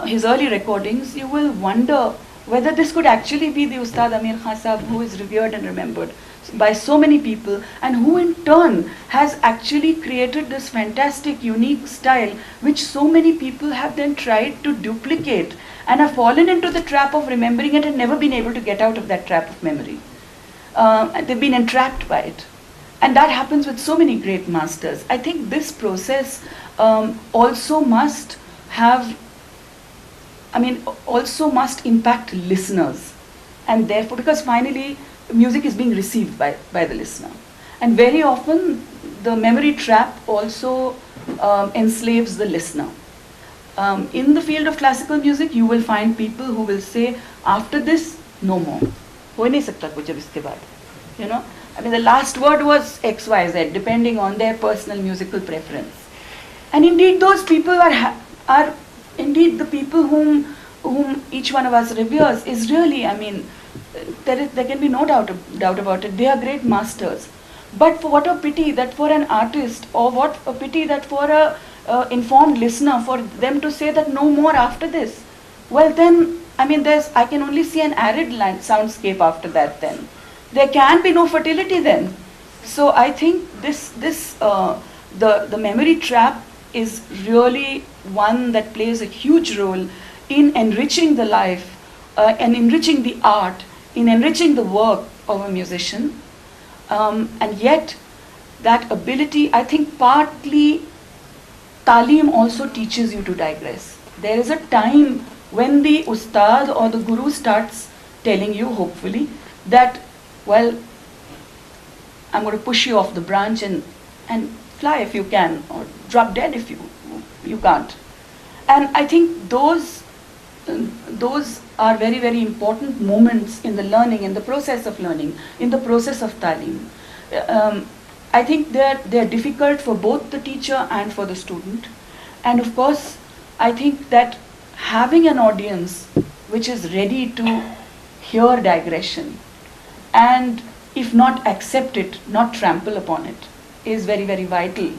his early recordings, you will wonder whether this could actually be the Ustad Amir Khan Sahab who is revered and remembered by so many people, and who in turn has actually created this fantastic, unique style which so many people have then tried to duplicate and have fallen into the trap of remembering it and never been able to get out of that trap of memory. They've been entrapped by it. And that happens with so many great masters. I think this process also must have, also must impact listeners. And therefore, because finally, music is being received by the listener. And very often, the memory trap also enslaves the listener. In the field of classical music, you will find people who will say, after this, no more. हो नहीं सकता कुछ अब इसके बाद. You know, I mean, the last word was X, Y, Z, depending on their personal musical preference. And indeed, those people are indeed the people whom each one of us reveres is really, I mean, there can be no doubt about it. They are great masters. But for what a pity that for an artist, or what a pity that for a informed listener, for them to say that no more after this. Well then, I mean, I can only see an arid soundscape after that then. There can be no fertility then. So I think the memory trap is really one that plays a huge role in enriching the life and enriching the art, in enriching the work of a musician. And yet, that ability, I think partly, Talim also teaches you to digress. There is a time when the Ustad or the Guru starts telling you, hopefully, that, well, I'm going to push you off the branch and fly if you can, or drop dead if you can't. And I think those are very, very important moments in the learning, in the process of learning, in the process of Talim. I think they're difficult for both the teacher and for the student. And of course, I think that having an audience which is ready to hear digression and if not accept it, not trample upon it, is very, very vital.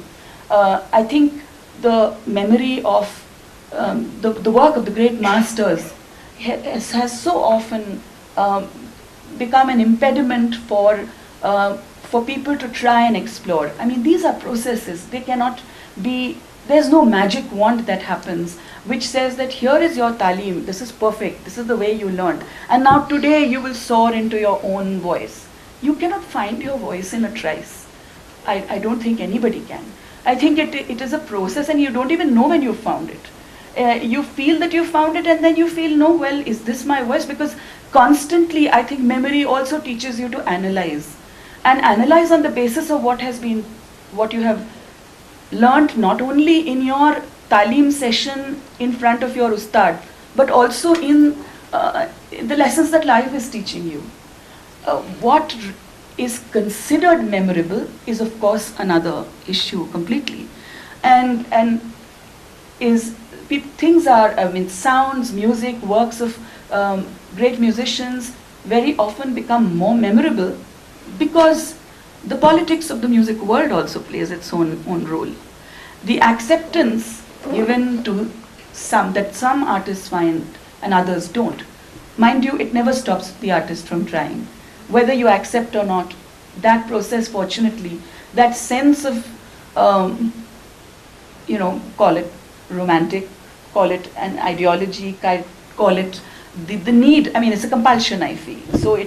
I think the memory of the work of the great masters has so often become an impediment for people to try and explore. I mean, these are processes. They cannot be, there's no magic wand that happens which says that here is your talim, this is perfect, this is the way you learned, and now today you will soar into your own voice. You cannot find your voice in a trice. I don't think anybody can. I think it is a process, and you don't even know when you found it. You feel that you found it, and then you feel, no, well, is this my voice? Because constantly, I think memory also teaches you to analyze. And analyze on the basis of what you have learnt, not only in your talim session in front of your ustad, but also in the lessons that life is teaching you. What is considered memorable is, of course, another issue completely. And things are, I mean, sounds, music, works of great musicians very often become more memorable because the politics of the music world also plays its own role. The acceptance given to some artists find and others don't. Mind you, it never stops the artist from trying. Whether you accept or not, that process, fortunately, that sense of, call it romantic, call it an ideology call it the need. I mean, it's a compulsion, I feel. So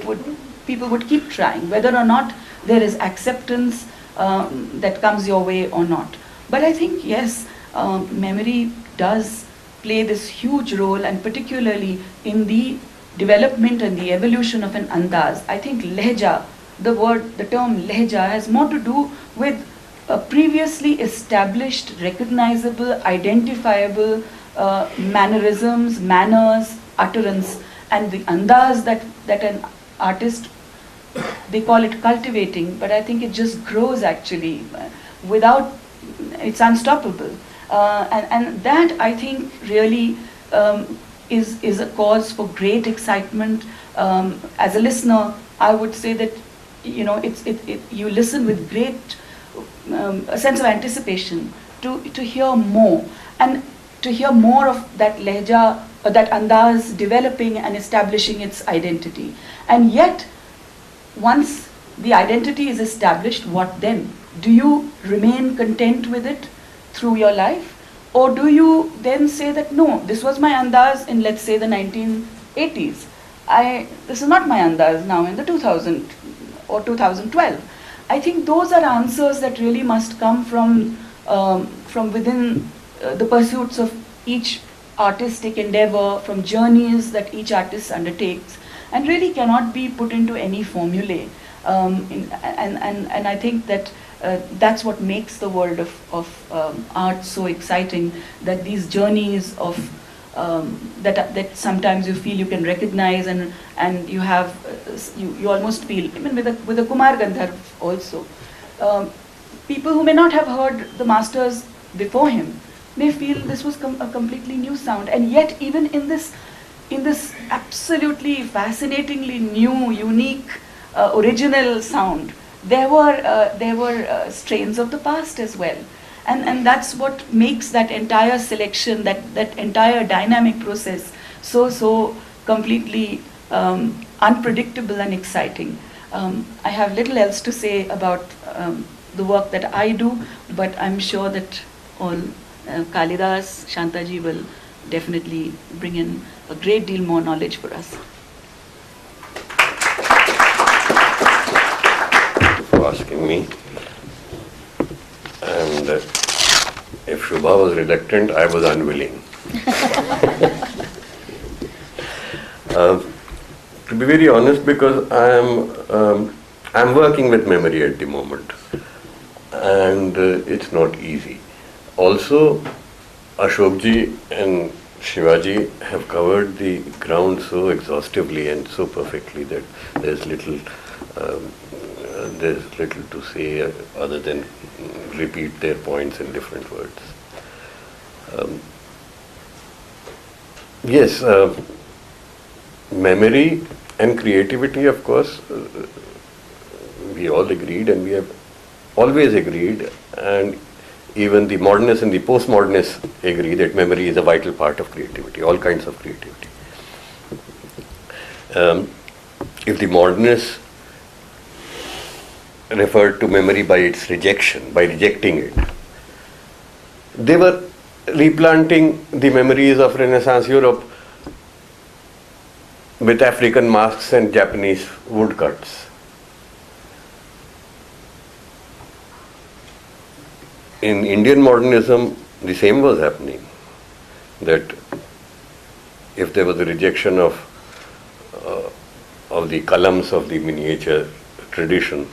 people would keep trying, whether or not there is acceptance that comes your way or not. But I think, yes, memory does play this huge role, and particularly in the development and the evolution of an andaz. I think lehja, the term lehja has more to do with previously established, recognizable, identifiable mannerisms, manners, utterance, and the andaz that an artist, they call it cultivating, but I think it just grows actually without, it's unstoppable. And that, I think, really is a cause for great excitement. As a listener, I would say that, you know, you listen with great a sense of anticipation to hear more, and to hear more of that lehja, or that andaz developing and establishing its identity. And yet, once the identity is established, what then? Do you remain content with it through your life? Or do you then say that, no, this was my andaz in, let's say, the 1980s. This is not my andaz now in the 2000 or 2012. I think those are answers that really must come from within the pursuits of each artistic endeavor, from journeys that each artist undertakes, and really cannot be put into any formulae. And I think that that's what makes the world of art so exciting, that these journeys of that sometimes you feel you can recognize, and you have you almost feel, even with a Kumar Gandharv also, people who may not have heard the masters before him may feel this was a completely new sound, and yet even in this absolutely fascinatingly new, unique, original sound, there were strains of the past as well. And that's what makes that entire selection, that entire dynamic process so completely unpredictable and exciting. I have little else to say about the work that I do, but I'm sure that all Kalidas, Shanta ji will definitely bring in a great deal more knowledge for us.
For asking me. And if Shubha was reluctant, I was unwilling. To be very honest, because I'm working with memory at the moment, and it's not easy. Also, Ashokji and Shivaji have covered the ground so exhaustively and so perfectly that there's little to say other than repeat their points in different words. Yes, memory and creativity, of course, we all agreed, and we have always agreed, and even the modernists and the postmodernists agree that memory is a vital part of creativity, all kinds of creativity. If the modernists referred to memory by its rejection, by rejecting it, they were replanting the memories of Renaissance Europe with African masks and Japanese woodcuts. In Indian modernism, the same was happening, that if there was a rejection of the columns of the miniature tradition,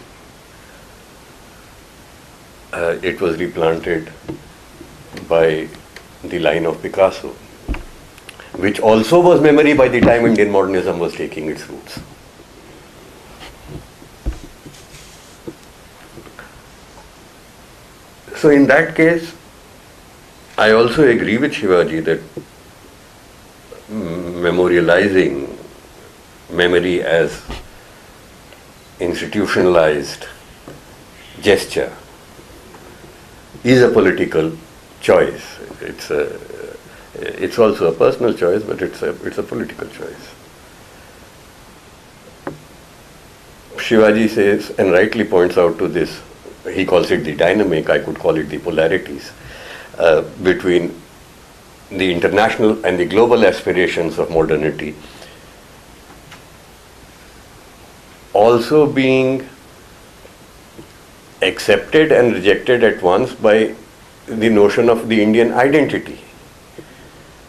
it was replanted by the line of Picasso, which also was memory by the time Indian modernism was taking its roots. So in that case, I also agree with Shivaji that memorializing memory as institutionalized gesture is a political choice. It's also a personal choice, but it's a political choice. Shivaji says, and rightly points out to this, he calls it the dynamic, I could call it the polarities, between the international and the global aspirations of modernity also being accepted and rejected at once by the notion of the Indian identity.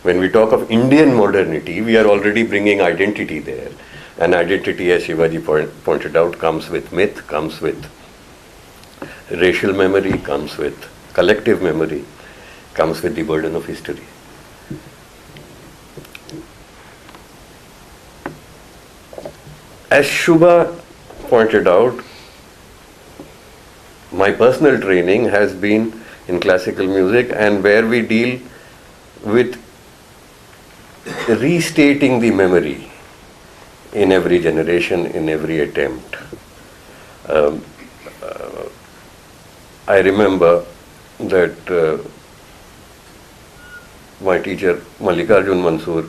When we talk of Indian modernity, we are already bringing identity there. And identity, as Shivaji pointed out, comes with myth, comes with racial memory, comes with collective memory, comes with the burden of history. As Shubha pointed out, my personal training has been in classical music, and where we deal with restating the memory in every generation, in every attempt. I remember that my teacher Mallikarjun Mansoor,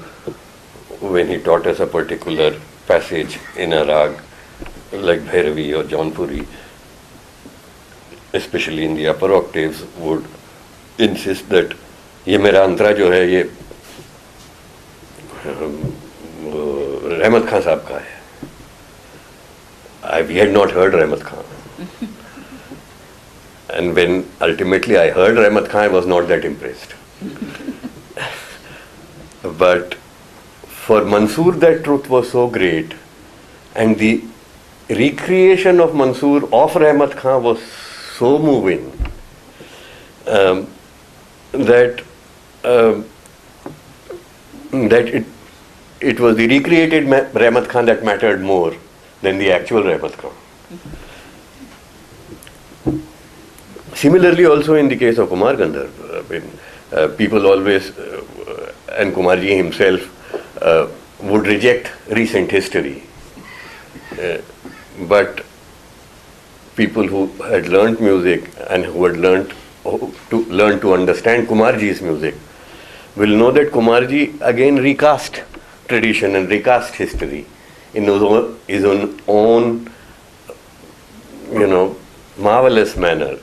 when he taught us a particular passage in a rag like Bhairavi or Jaunpuri, especially in the upper octaves, would insist that ये मेरा अंतरा जो है ये रहमत खान साहब का है. We had not heard Rahmat Khan. And when ultimately I heard Rahmat Khan, I was not that impressed. But for Mansoor, that truth was so great, and the recreation of Mansoor of Rahmat Khan was so moving that it was the recreated Rahmat Khan that mattered more than the actual Rahmat Khan. Similarly, also in the case of Kumar Gandharv, people always, and Kumarji himself, would reject recent history. But people who had learnt music and who had learnt to understand Kumarji's music will know that Kumarji again recast tradition and recast history in his own marvelous manner.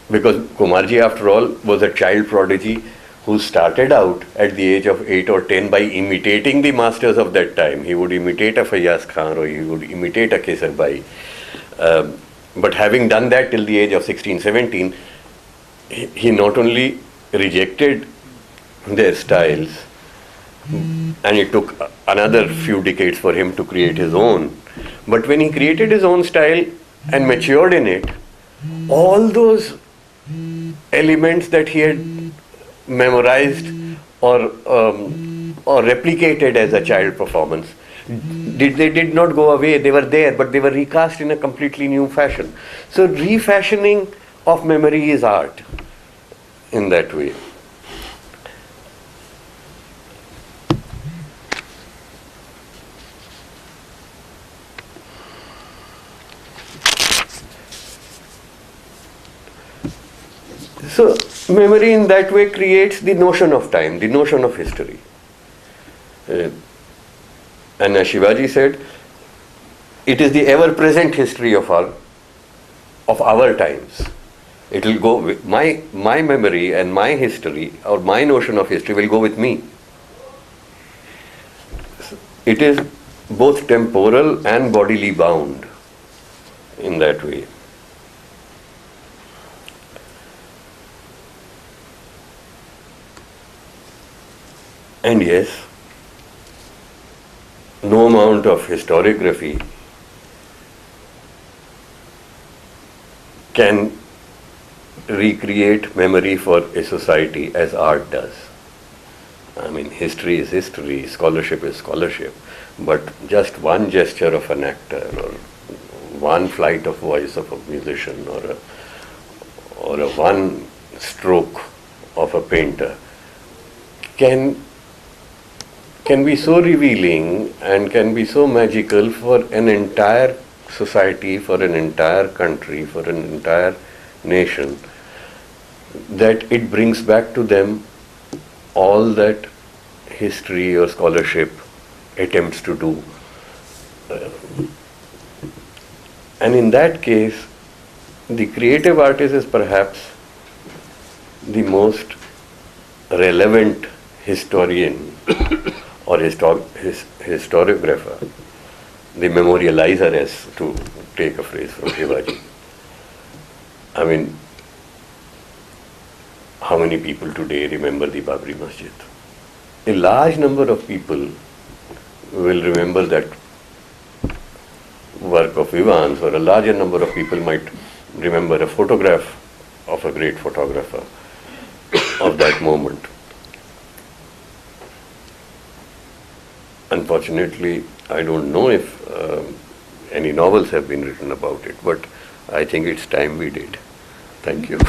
Because Kumarji, after all, was a child prodigy who started out at the age of 8 or 10 by imitating the masters of that time. He would imitate a Fayyaz Khan or he would imitate a Kesar Bhai. But having done that till the age of 16, 17, he not only rejected their styles, and it took another few decades for him to create his own, but when he created his own style and matured in it, all those elements that he had memorized or replicated as a child performance, they did not go away. They were there, but they were recast in a completely new fashion. So refashioning of memory is art in that way. So memory in that way creates the notion of time, the notion of history. And as Shivaji said, it is the ever-present history of our times. It will go with my memory and my history, or my notion of history will go with me. It is both temporal and bodily bound in that way. And yes, no amount of historiography can recreate memory for a society as art does. I mean, history is history, scholarship is scholarship, but just one gesture of an actor or one flight of voice of a musician or a one stroke of a painter can be so revealing and can be so magical for an entire society, for an entire country, for an entire nation, that it brings back to them all that history or scholarship attempts to do. And in that case, the creative artist is perhaps the most relevant historian or historiographer, the memorializer, as to take a phrase from Shivaji. I mean, how many people today remember the Babri Masjid? A large number of people will remember that work of Ivan's, or a larger number of people might remember a photograph of a great photographer of that moment. Unfortunately, I don't know if any novels have been written about it, but I think it's time we did. Thank you.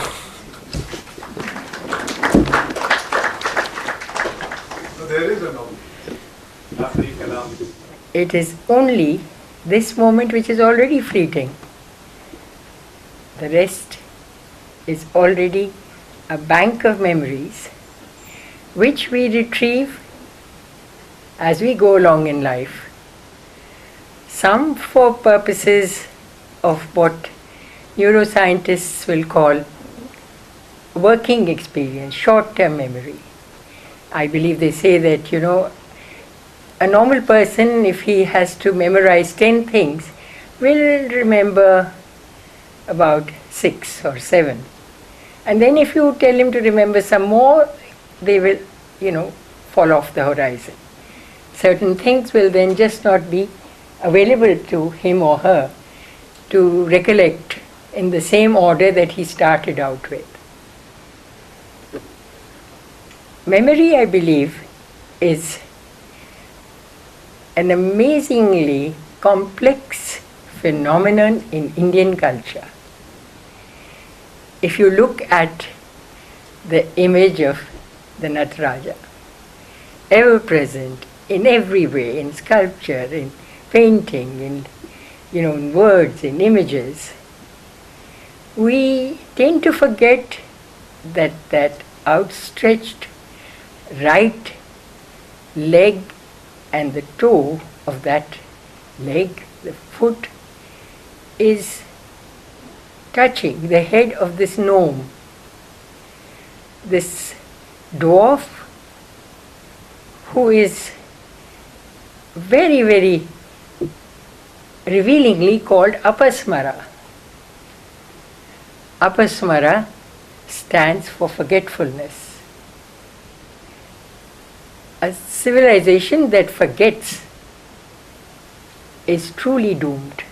So there is a novel.
It is only this moment which is already fleeting. The rest is already a bank of memories which we retrieve as we go along in life. Some for purposes of what neuroscientists will call working experience, short-term memory. I believe they say that, a normal person, if he has to memorize 10 things, will remember about 6 or 7. And then if you tell him to remember some more, they will, fall off the horizon. Certain things will then just not be available to him or her to recollect in the same order that he started out with. Memory, I believe, is an amazingly complex phenomenon in Indian culture. If you look at the image of the Nataraja, ever present in every way, in sculpture, in painting, in words, in images, we tend to forget that outstretched right leg and the toe of that leg, the foot, is touching the head of this gnome, this dwarf who is very, very revealingly called Apasmara. Apasmara stands for forgetfulness. A civilization that forgets is truly doomed.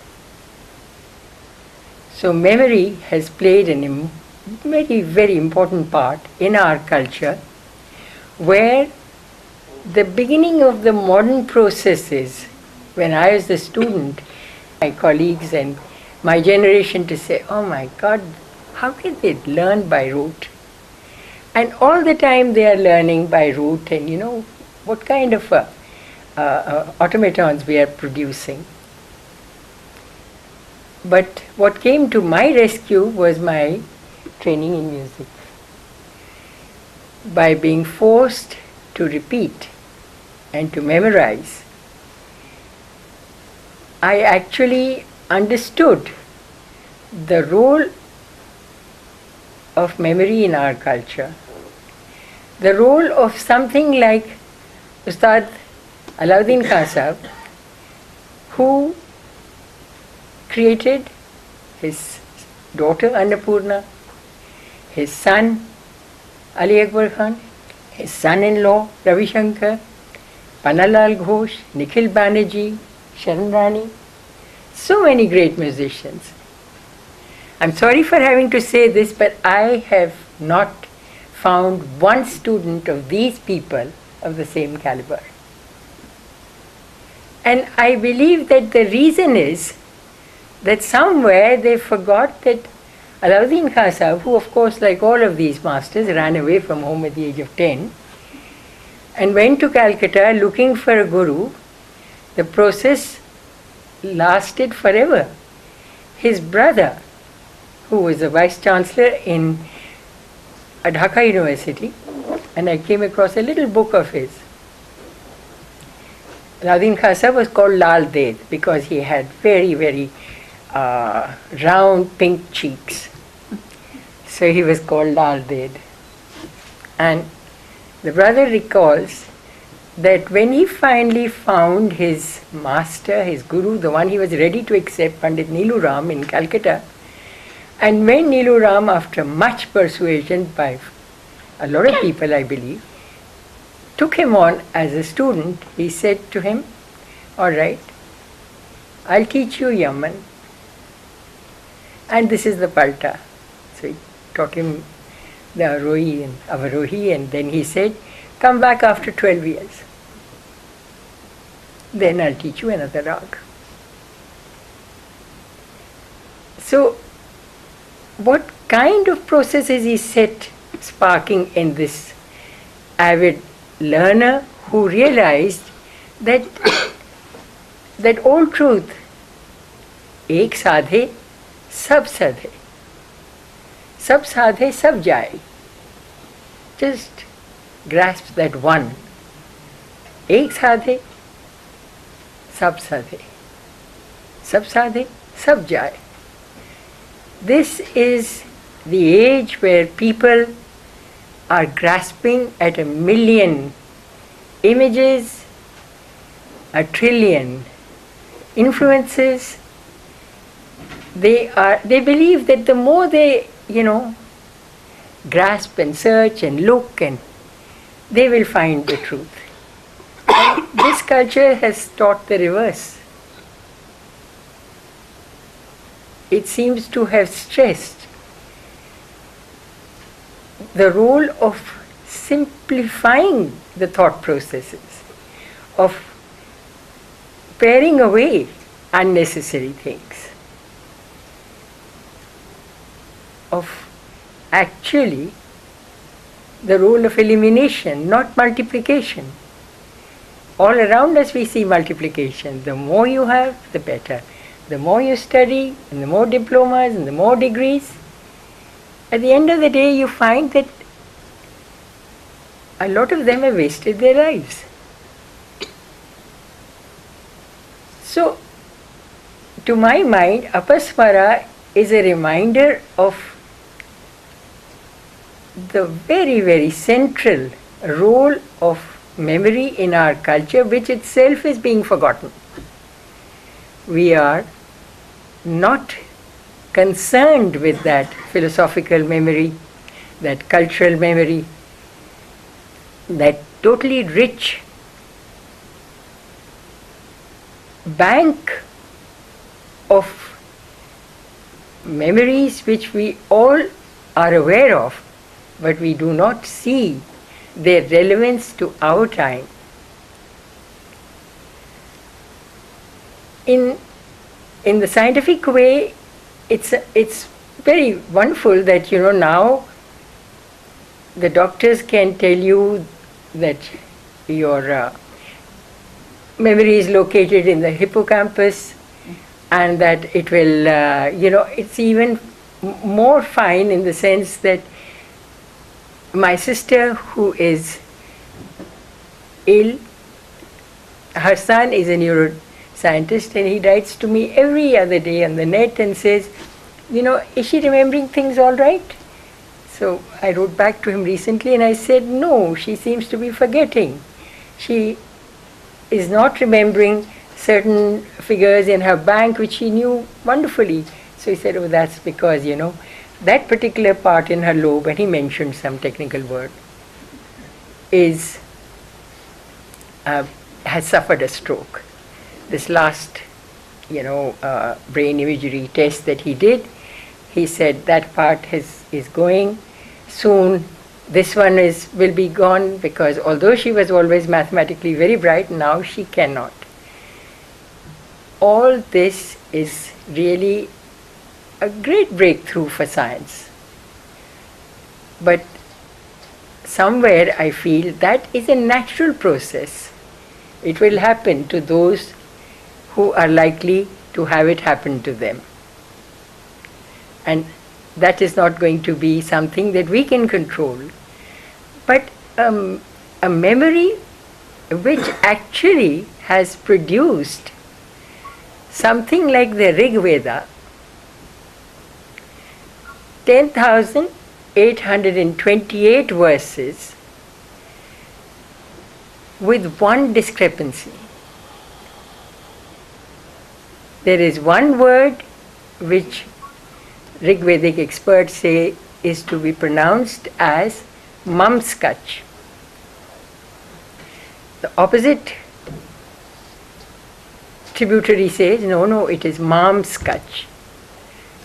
So memory has played a very, very important part in our culture, where the beginning of the modern processes, when I was a student, my colleagues and my generation to say, oh my God, how can they learn by rote? And all the time they are learning by rote, and what kind of automatons we are producing. But what came to my rescue was my training in music. By being forced to repeat and to memorize, I actually understood the role of memory in our culture, the role of something like Ustad Alauddin Khan Sahab, who created his daughter Annapurna, his son Ali Akbar Khan, his son-in-law Ravi Shankar, Pannalal Ghosh, Nikhil Banerjee, Sharan Rani, so many great musicians. I'm sorry for having to say this, but I have not found one student of these people of the same caliber. And I believe that the reason is that somewhere they forgot that Alauddin Khan Sahab, who of course like all of these masters ran away from home at the age of 10 and went to Calcutta looking for a guru, the process lasted forever. His brother, who was a vice chancellor in Dhaka University, and I came across a little book of his. Alauddin Khan Sahab was called Lal Ded because he had very, very round pink cheeks. So he was called Lal Ded. And the brother recalls that when he finally found his master, his guru, the one he was ready to accept, Pandit Neelu Ram in Calcutta, and when Neelu Ram, after much persuasion by a lot of people, I believe, took him on as a student, he said to him, "All right, I'll teach you Yaman." And this is the Palta. So he taught him the Arohi and Avarohi, and then he said, "Come back after 12 years. Then I'll teach you another rag." So, what kind of process is he set sparking in this avid learner who realized that that old truth, ek sadhe, sab sadhe, sab sadhe, sab jaye. Just grasp that one. Ek sadhe, sab sadhe, sab sadhe, sab jaye. This is the age where people are grasping at 1,000,000 images, 1,000,000,000 influences. They believe that the more they, grasp and search and look, and they will find the truth. And this culture has taught the reverse. It seems to have stressed the role of simplifying the thought processes, of paring away unnecessary things, of actually the role of elimination, not multiplication. All around us we see multiplication. The more you have, the better. The more you study, and the more diplomas, and the more degrees, at the end of the day you find that a lot of them have wasted their lives. So, to my mind, Apasmara is a reminder of the very, very central role of memory in our culture, which itself is being forgotten. We are not concerned with that philosophical memory, that cultural memory, that totally rich bank of memories which we all are aware of, but we do not see their relevance to our time. In the scientific way, it's very wonderful that now the doctors can tell you that your memory is located in the hippocampus, and that it will, it's even more fine in the sense that my sister, who is ill, her son is a neuroscientist, and he writes to me every other day on the net and says, is she remembering things all right? So I wrote back to him recently and I said, no, she seems to be forgetting. She is not remembering certain figures in her bank which she knew wonderfully. So he said, oh, that's because, that particular part in her lobe, and he mentioned some technical word, has suffered a stroke. This last, brain imagery test that he did, he said that part is going soon. This one will be gone, because although she was always mathematically very bright, now she cannot. All this is really a great breakthrough for science. But somewhere I feel that is a natural process. It will happen to those who are likely to have it happen to them. And that is not going to be something that we can control. But a memory which actually has produced something like the Rig Veda, 10,000 828 verses with one discrepancy. There is one word which Rigvedic experts say is to be pronounced as Mamskach. The opposite tributary says, no, it is Mamskach.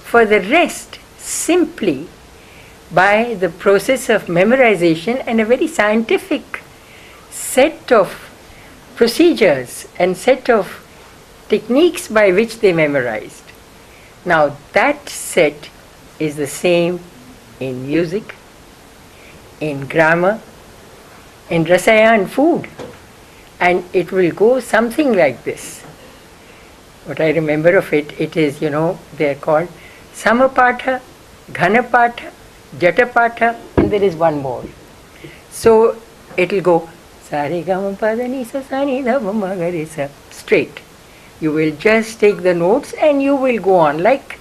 For the rest, simply by the process of memorization and a very scientific set of procedures and set of techniques by which they memorized. Now that set is the same in music, in grammar, in rasaya and food, and it will go something like this. What I remember of it, it is, they are called Samapatha, Ghanapatha, Jatapatha, and there is one more. So it will go Sari Gama Padani Sa Sani Dha Bama Gare Sa, straight. You will just take the notes and you will go on, like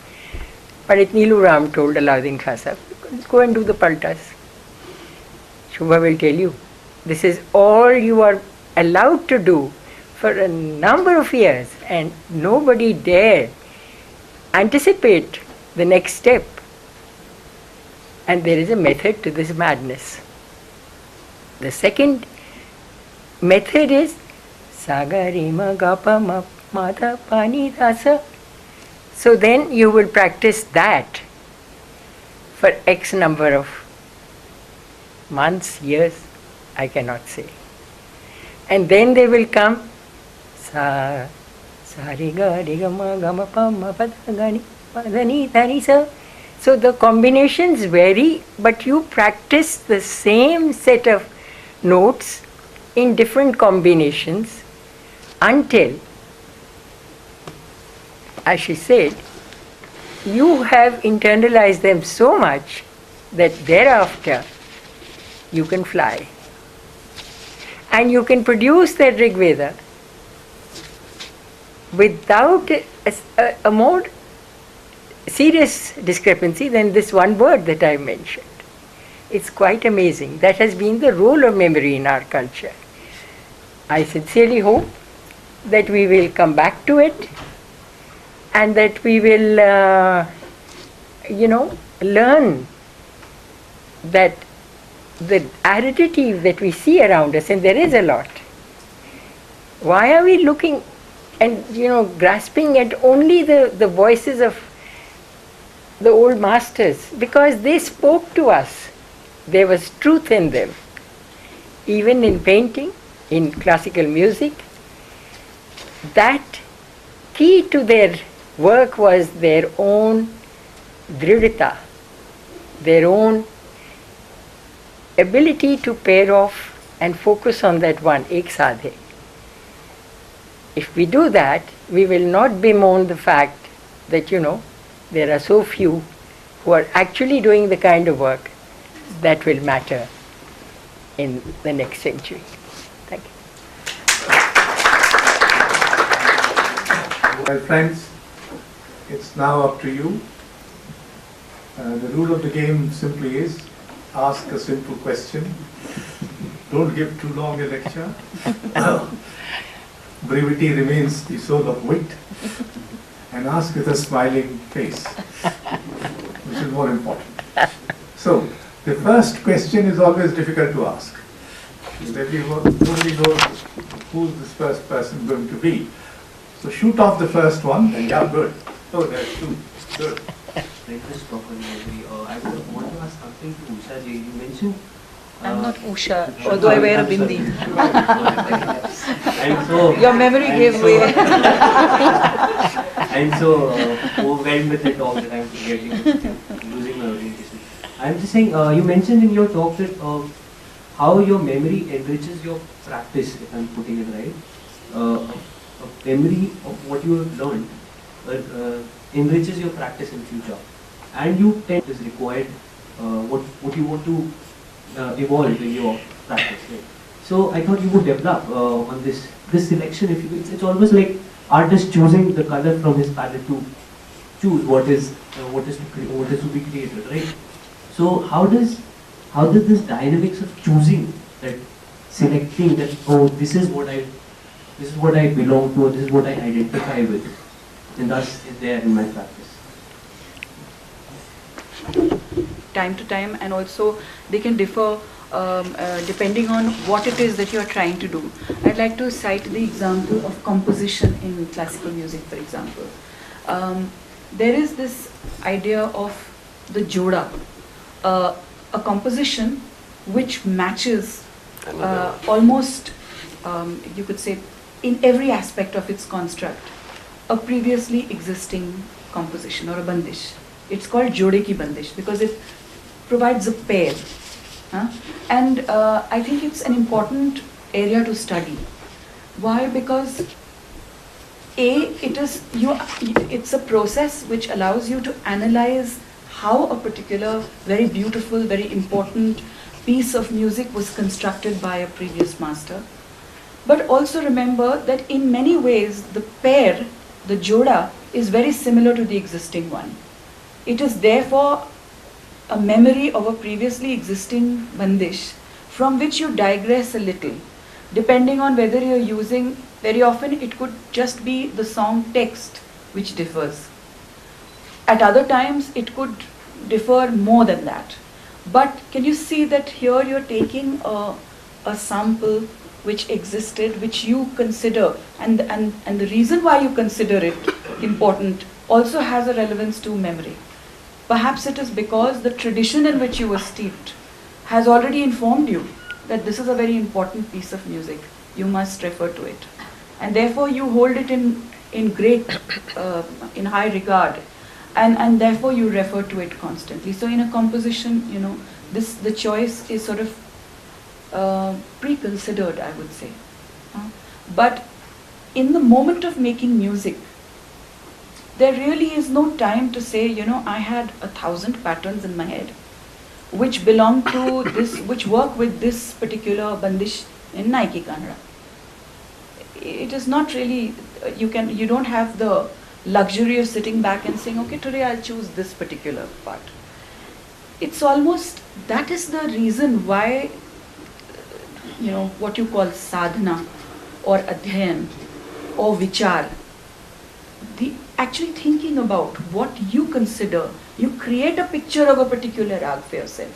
Pandit Neelu Ram told Alauddin Khasa, go and do the paltas. Shubha will tell you, this is all you are allowed to do for a number of years, and nobody dare anticipate the next step. And there is a method to this madness. The second method is Sagarima Gapa Mata Pani Dasa. So then you will practice that for X number of months, years, I cannot say. And then they will come Sa Sari Ga Ri Ga Ma Ga Ma Pa Ma Pa Da Ga Ni Pa Da Ni Da Ni Sa. So the combinations vary, but you practice the same set of notes in different combinations until, as she said, you have internalized them so much that thereafter you can fly. And you can produce that Rigveda without a more serious discrepancy than this one word that I mentioned. It's quite amazing. That has been the role of memory in our culture. I sincerely hope that we will come back to it and that we will, learn that the aridity that we see around us, and there is a lot. Why are we looking and, grasping at only the voices of the old masters? Because they spoke to us. There was truth in them. Even in painting, in classical music, that key to their work was their own dridhita, their own ability to pair off and focus on that one, ek sadhe. If we do that, we will not bemoan the fact that, there are so few who are actually doing the kind of work that will matter in the next century. Thank you.
Well, friends, it's now up to you. The rule of the game simply is ask a simple question. Don't give too long a lecture. Brevity remains the soul of wit. And ask with a smiling face, which is more important. So, the first question is always difficult to ask. Nobody knows who's this first person going to be. So shoot off the first one, and yeah, good. Oh, there's two. Good.
Breakfast properly. I would want to ask something to Usha ji. You mentioned.
I'm not Usha, although I wear a bindi.
And so,
your memory gave way.
I'm so overwhelmed with it all that I'm losing my orientation. I'm just saying, you mentioned in your talk that how your memory enriches your practice, if I'm putting it right. A memory of what you have learned enriches your practice in future. And you tend is required what you want to evolve in your practice. Right? So I thought you would develop on this selection. If you, it's almost like artist choosing the color from his palette to choose what is to be created, right? So how does this dynamics of choosing, that selecting that, oh, this is what I belong to, or this is what I identify with, and thus is there in my practice?
Time to time, and also they can differ depending on what it is that you are trying to do. I'd like to cite the example of composition in classical music, for example. There is this idea of the joda, a composition which matches almost, you could say, in every aspect of its construct, a previously existing composition or a bandish. It's called jode ki bandish because it provides a pair. And I think it's an important area to study. Why? Because it's a process which allows you to analyze how a particular very beautiful, very important piece of music was constructed by a previous master. But also remember that in many ways the pair, the joda, is very similar to the existing one. It is therefore a memory of a previously existing bandish from which you digress a little, depending on whether you're using, very often it could just be the song text which differs. At other times it could differ more than that. But can you see that here you're taking a sample which existed, which you consider, and the reason why you consider it important also has a relevance to memory. Perhaps it is because the tradition in which you were steeped has already informed you that this is a very important piece of music. You must refer to it. And therefore you hold it in great, in high regard. And therefore you refer to it constantly. So in a composition, you know, the choice is sort of pre-considered, I would say. But in the moment of making music, there really is no time to say, you know, I had 1,000 patterns in my head which belong to this, which work with this particular bandish in Nike Kannada. It is not really, you don't have the luxury of sitting back and saying, okay, today I'll choose this particular part. It's almost, that is the reason why, you know, what you call sadhana or adhyayan or vichar, the actually thinking about what you consider, you create a picture of a particular rag for yourself.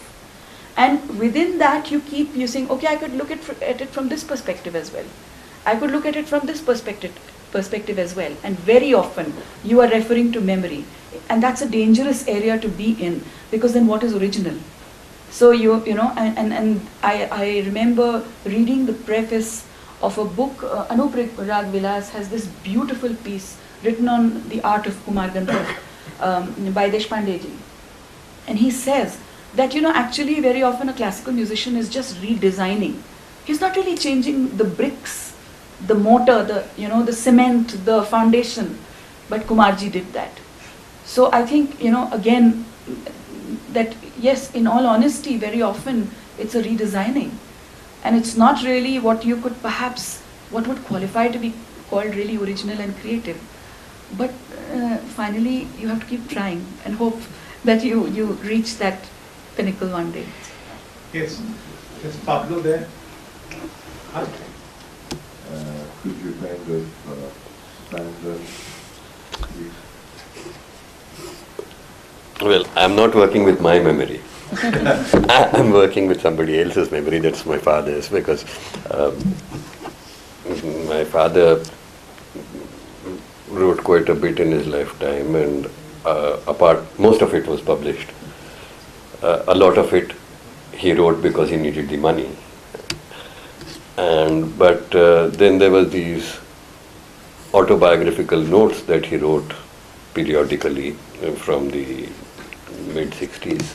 And within that you keep using, okay, I could look at it from this perspective as well. I could look at it from this perspective as well. And very often you are referring to memory. And that's a dangerous area to be in, because then what is original? So you know, and I remember reading the preface of a book, Anup Rag Vilas has this beautiful piece written on the art of Kumar Gandharv by Deshpandeji. And he says that, you know, actually very often a classical musician is just redesigning. He's not really changing the bricks, the mortar, the cement, the foundation, but Kumarji did that. So I think, you know, again, that yes, in all honesty, very often it's a redesigning. And it's not really what you could perhaps, what would qualify to be called really original and creative. But finally, you have to keep trying and hope that you reach that pinnacle one day.
Yes. Is Pablo there?
Could you kind of stand up, please?
Well, I'm not working with my memory. I'm working with somebody else's memory. That's my father's, because my father wrote quite a bit in his lifetime, and most of it was published. A lot of it he wrote because he needed the money. But then there were these autobiographical notes that he wrote periodically from the mid-60s,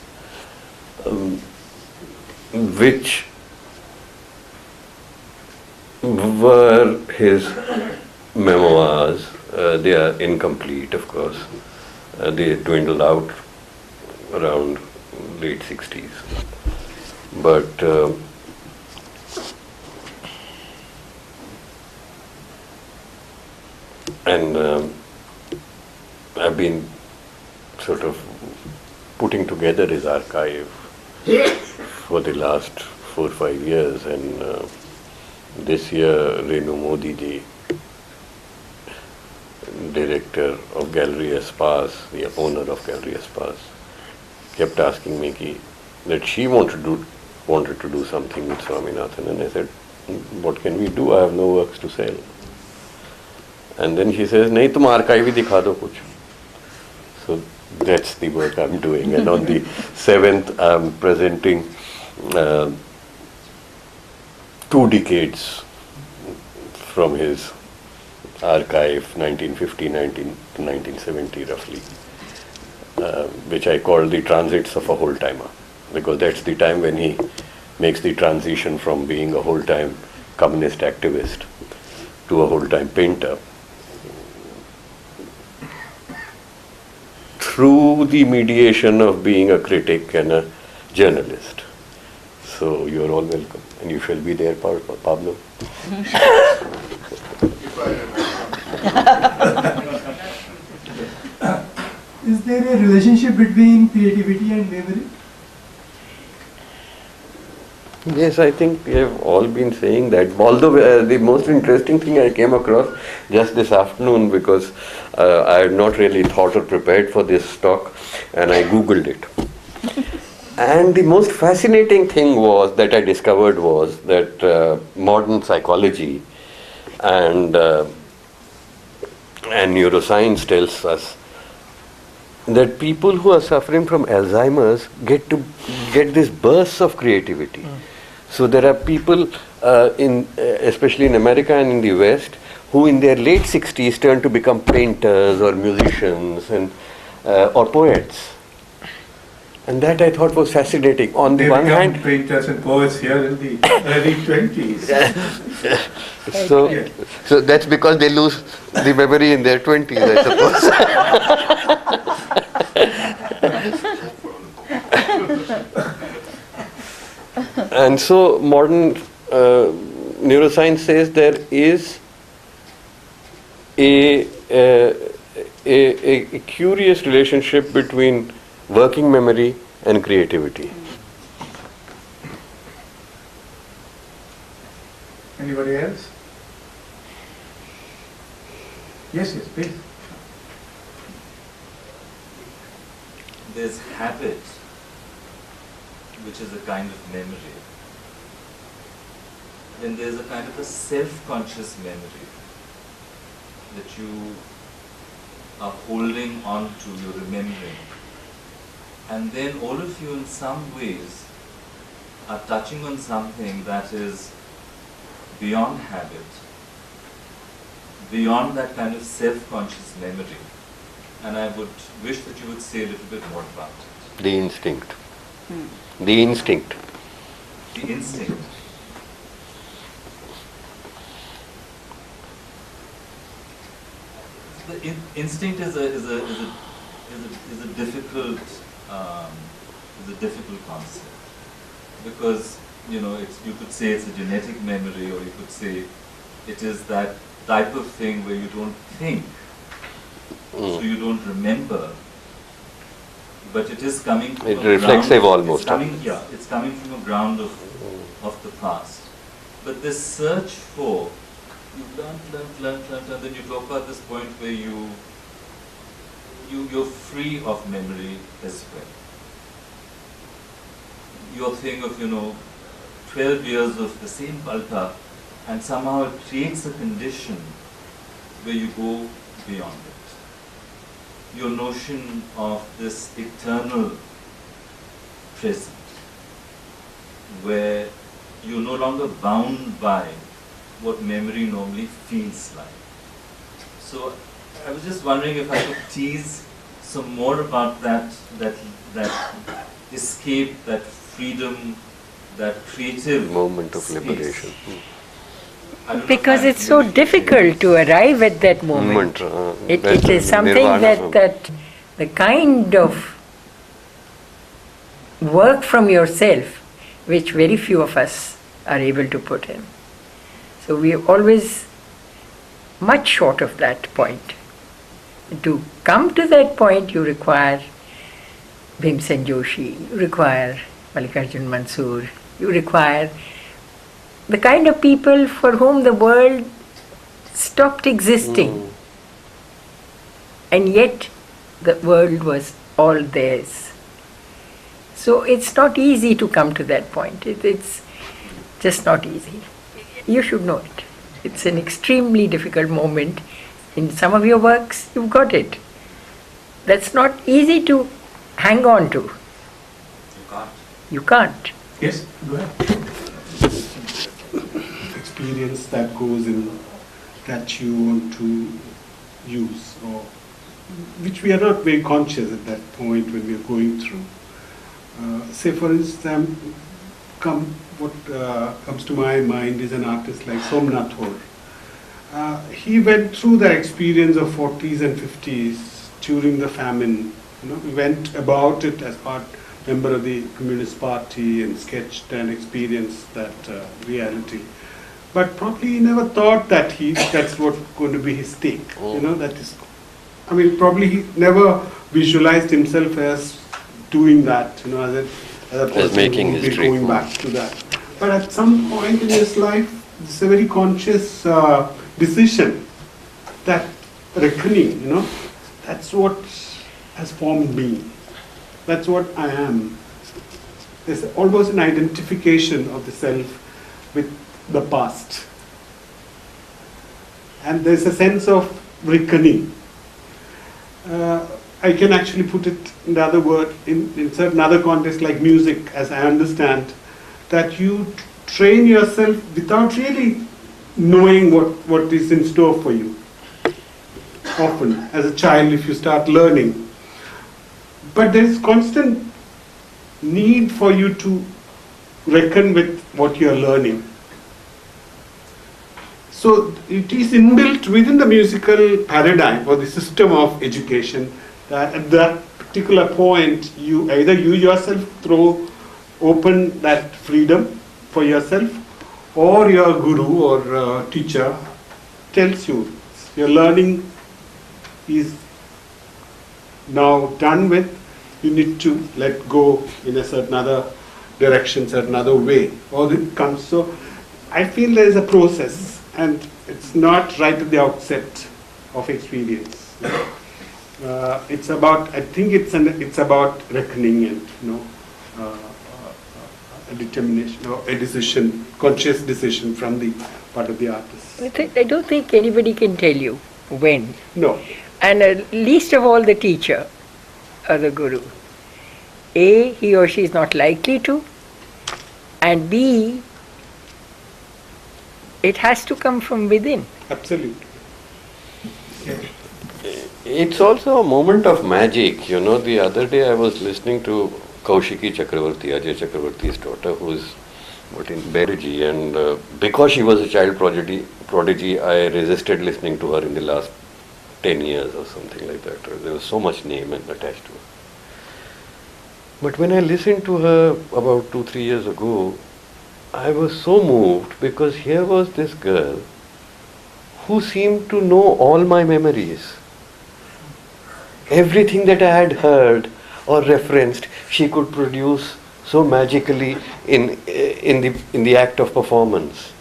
which were his memoirs. They are incomplete, of course. They dwindled out around late 60s. But I've been sort of putting together together his archive for the last 4 or 5 years, and this year Renu Modi ji, director of Gallery Espas, the owner of Gallery Espas, kept asking me that she wanted to do something with Swaminathan, and I said, what can we do? I have no works to sell. And then she says, nahi tum archive hi dikha do kuch. So that's the work I'm doing, and on the 7th I'm presenting 2 decades from his archive, 1950 to 1970 roughly, which I call the transits of a whole-timer, because that's the time when he makes the transition from being a whole-time communist activist to a whole-time painter through the mediation of being a critic and a journalist. So you're all welcome, and you shall be there, Pablo.
Is there a relationship between creativity and memory?
Yes, I think we have all been saying that. Although the most interesting thing I came across just this afternoon, because I had not really thought or prepared for this talk, and I Googled it. And the most fascinating thing that I discovered was that modern psychology and neuroscience tells us that people who are suffering from Alzheimer's get this bursts of creativity. So there are people, especially in America and in the West, who in their late 60s turn to become painters or musicians or poets. And that I thought was fascinating. On the one hand,
painters and poets here in the early 20s.
So that's because they lose the memory in their 20s, I suppose. And so modern neuroscience says there is a curious relationship between working memory and creativity.
Anybody else? Yes, please.
There's habit, which is a kind of memory. Then there's a kind of a self-conscious memory that you are holding on to, you're remembering. And then all of you in some ways are touching on something that is beyond habit, beyond that kind of self-conscious memory. And I would wish that you would say a little bit more about it.
The instinct. The instinct.
The instinct. The instinct is a difficult concept, because you could say it's a genetic memory, or you could say it is that type of thing where you don't think, so you don't remember, but it is coming from
it's reflexive almost.
It's coming from a ground of the past. But this search for, you learn, and then you talk about this point where you're free of memory as well. Your thing of 12 years of the same palka, and somehow it creates a condition where you go beyond it. Your notion of this eternal present, where you're no longer bound by what memory normally feels like. So I was just wondering if I could tease some more about that escape, that freedom, that creative
moment of
space.
liberation.
Because it's so difficult to arrive at that moment. It is something that the kind of work from yourself which very few of us are able to put in. So we are always much short of that point. To come to that point, you require Bhimsen Joshi, you require Mallikarjun Mansoor, you require the kind of people for whom the world stopped existing. And yet the world was all theirs. So it's not easy to come to that point. It's just not easy. You should know it. It's an extremely difficult moment. In some of your works, you've got it. That's not easy to hang on to.
You can't.
You can't.
Yes, go ahead.
Experience that goes in, that you want to use, or which we are not very conscious at that point when we are going through. Say for instance, what comes to my mind is an artist like Somnath Hoare. He went through the experience of 40s and 50s during the famine. He went about it as member of the Communist Party and sketched and experienced that reality. But probably he never thought that that's what going to be his take. That is. I mean, probably he never visualized himself as doing that, as a person
making
who would be
history.
going back to that. But at some point in his life, it's a very conscious decision, that reckoning, that's what has formed me. That's what I am. There's almost an identification of the self with the past. And there's a sense of reckoning. I can actually put it in the other word, in certain other contexts like music, as I understand, that you train yourself without really knowing what is in store for you. Often, as a child, if you start learning. But there is constant need for you to reckon with what you are learning. So it is inbuilt within the musical paradigm or the system of education that at that particular point either you yourself throw open that freedom for yourself, or your guru or teacher tells you your learning is now done with, you need to let go in a certain other direction, certain other way, or it comes. So I feel there is a process, and it's not right at the outset of experience. It's about, I think it's about reckoning and a determination or a decision, conscious decision from the part of the artist.
I don't think anybody can tell you when.
No.
And least of all the teacher or the guru. A, he or she is not likely to, and B, it has to come from within.
Absolutely.
It's also a moment of magic. The other day I was listening to Kaushiki Chakravarti, Ajay Chakravarti's daughter, who's in Beriji, and because she was a child prodigy, I resisted listening to her in the last 10 years or something like that. There was so much name attached to her. But when I listened to her about 2-3 years ago, I was so moved, because here was this girl who seemed to know all my memories. Everything that I had heard or referenced, she could produce so magically in the act of performance.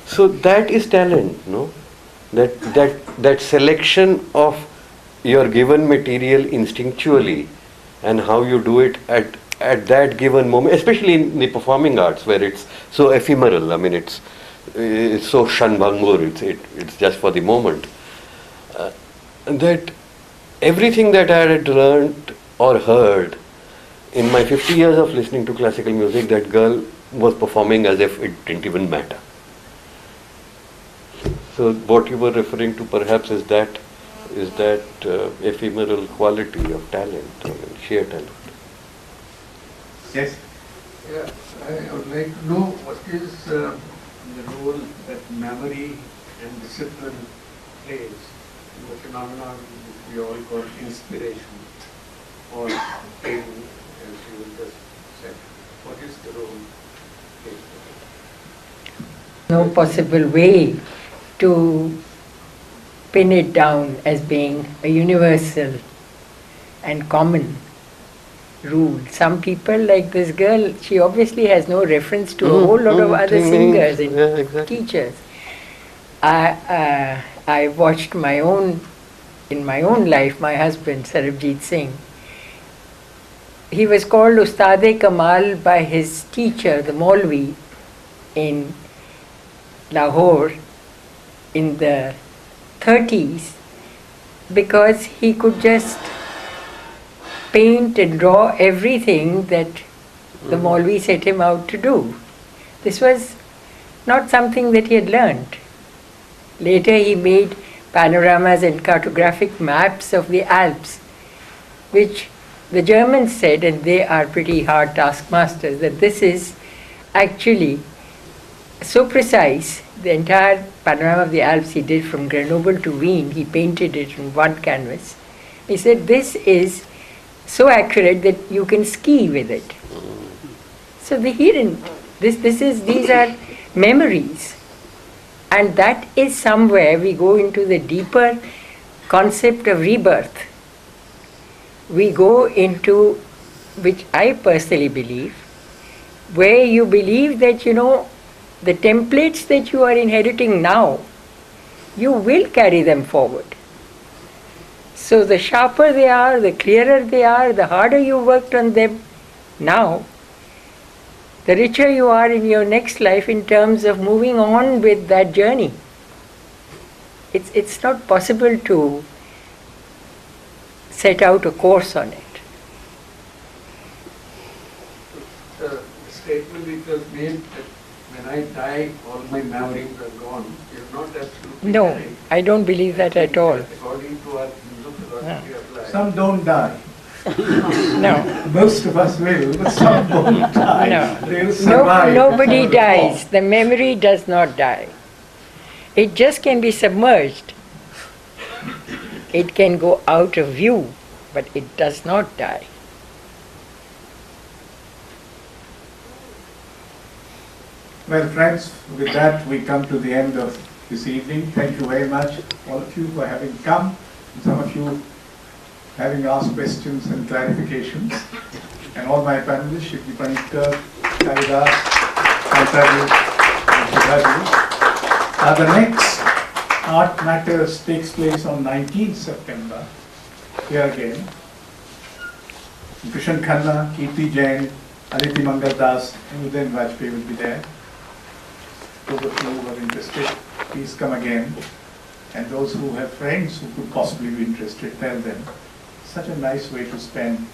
So that is talent, no? That selection of your given material instinctually, and how you do it at that given moment, especially in the performing arts where it's so ephemeral. I mean, it's so shanbhangur, it's just for the moment. That everything that I had learned or heard in my 50 years of listening to classical music, that girl was performing as if it didn't even matter. So what you were referring to perhaps is that ephemeral quality of talent, sheer talent.
Yes.
Yeah, I would like to know what is the role that memory and discipline plays in the phenomenon which we all call inspiration or training, as you just said. What is the role played?
No possible way to pin it down as being a universal and common rule. Some people, like this girl, she obviously has no reference to a whole lot of other singers and teachers. I watched in my own life, my husband, SERBJEET Singh. He was called Ustad-e-Kamal by his teacher, the Maulvi, in Lahore in the 30s, because he could just paint and draw everything that the Maulvi set him out to do. This was not something that he had learned. Later he made panoramas and cartographic maps of the Alps, which the Germans said, and they are pretty hard taskmasters, that this is actually so precise. The entire panorama of the Alps he did from Grenoble to Wien, he painted it on one canvas. He said this is so accurate that you can ski with it. So these are memories, and that is somewhere we go into the deeper concept of rebirth. We go into, which I personally believe, where you believe that the templates that you are inheriting now, you will carry them forward. So the sharper they are, the clearer they are, the harder you worked on them now, the richer you are in your next life in terms of moving on with that journey. It's not possible to set out a course on it.
The statement which was made that when I die, all my memories are gone, is not absolutely
No,
correct.
I don't believe that at all.
According to our Hindu philosophy of life.
Some don't die.
No.
Most of us will, but some won't die.
No.
They'll survive.
Nobody
before the
dies.
fall.
The memory does not die. It just can be submerged. It can go out of view, but it does not die.
Well, friends, with that we come to the end of this evening. Thank you very much, all of you, for having come. Some of you having asked questions and clarifications. And all my panelists, Shri PANIKKAR, KALIDAS, SHANTA, and SHIVAJI. The next Art Matters takes place on 19th September, here again. Krishan Khanna, Kirti Jain, Aditi Mangal Das, and Udayan Vajpayee will be there. Those of you who are interested, please come again. And those who have friends who could possibly be interested, tell them. Such a nice way to spend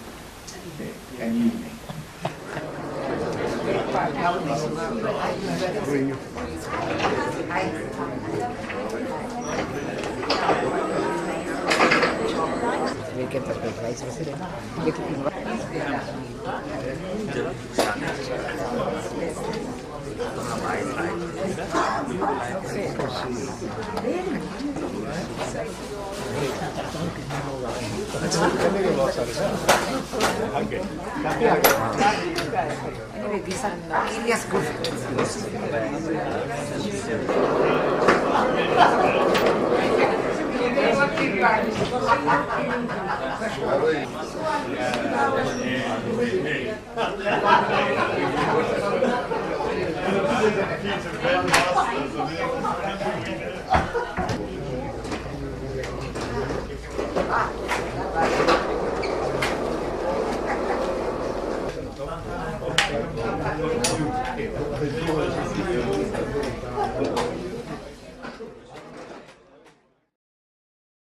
an evening.
Anyway, these are areas good. Ah.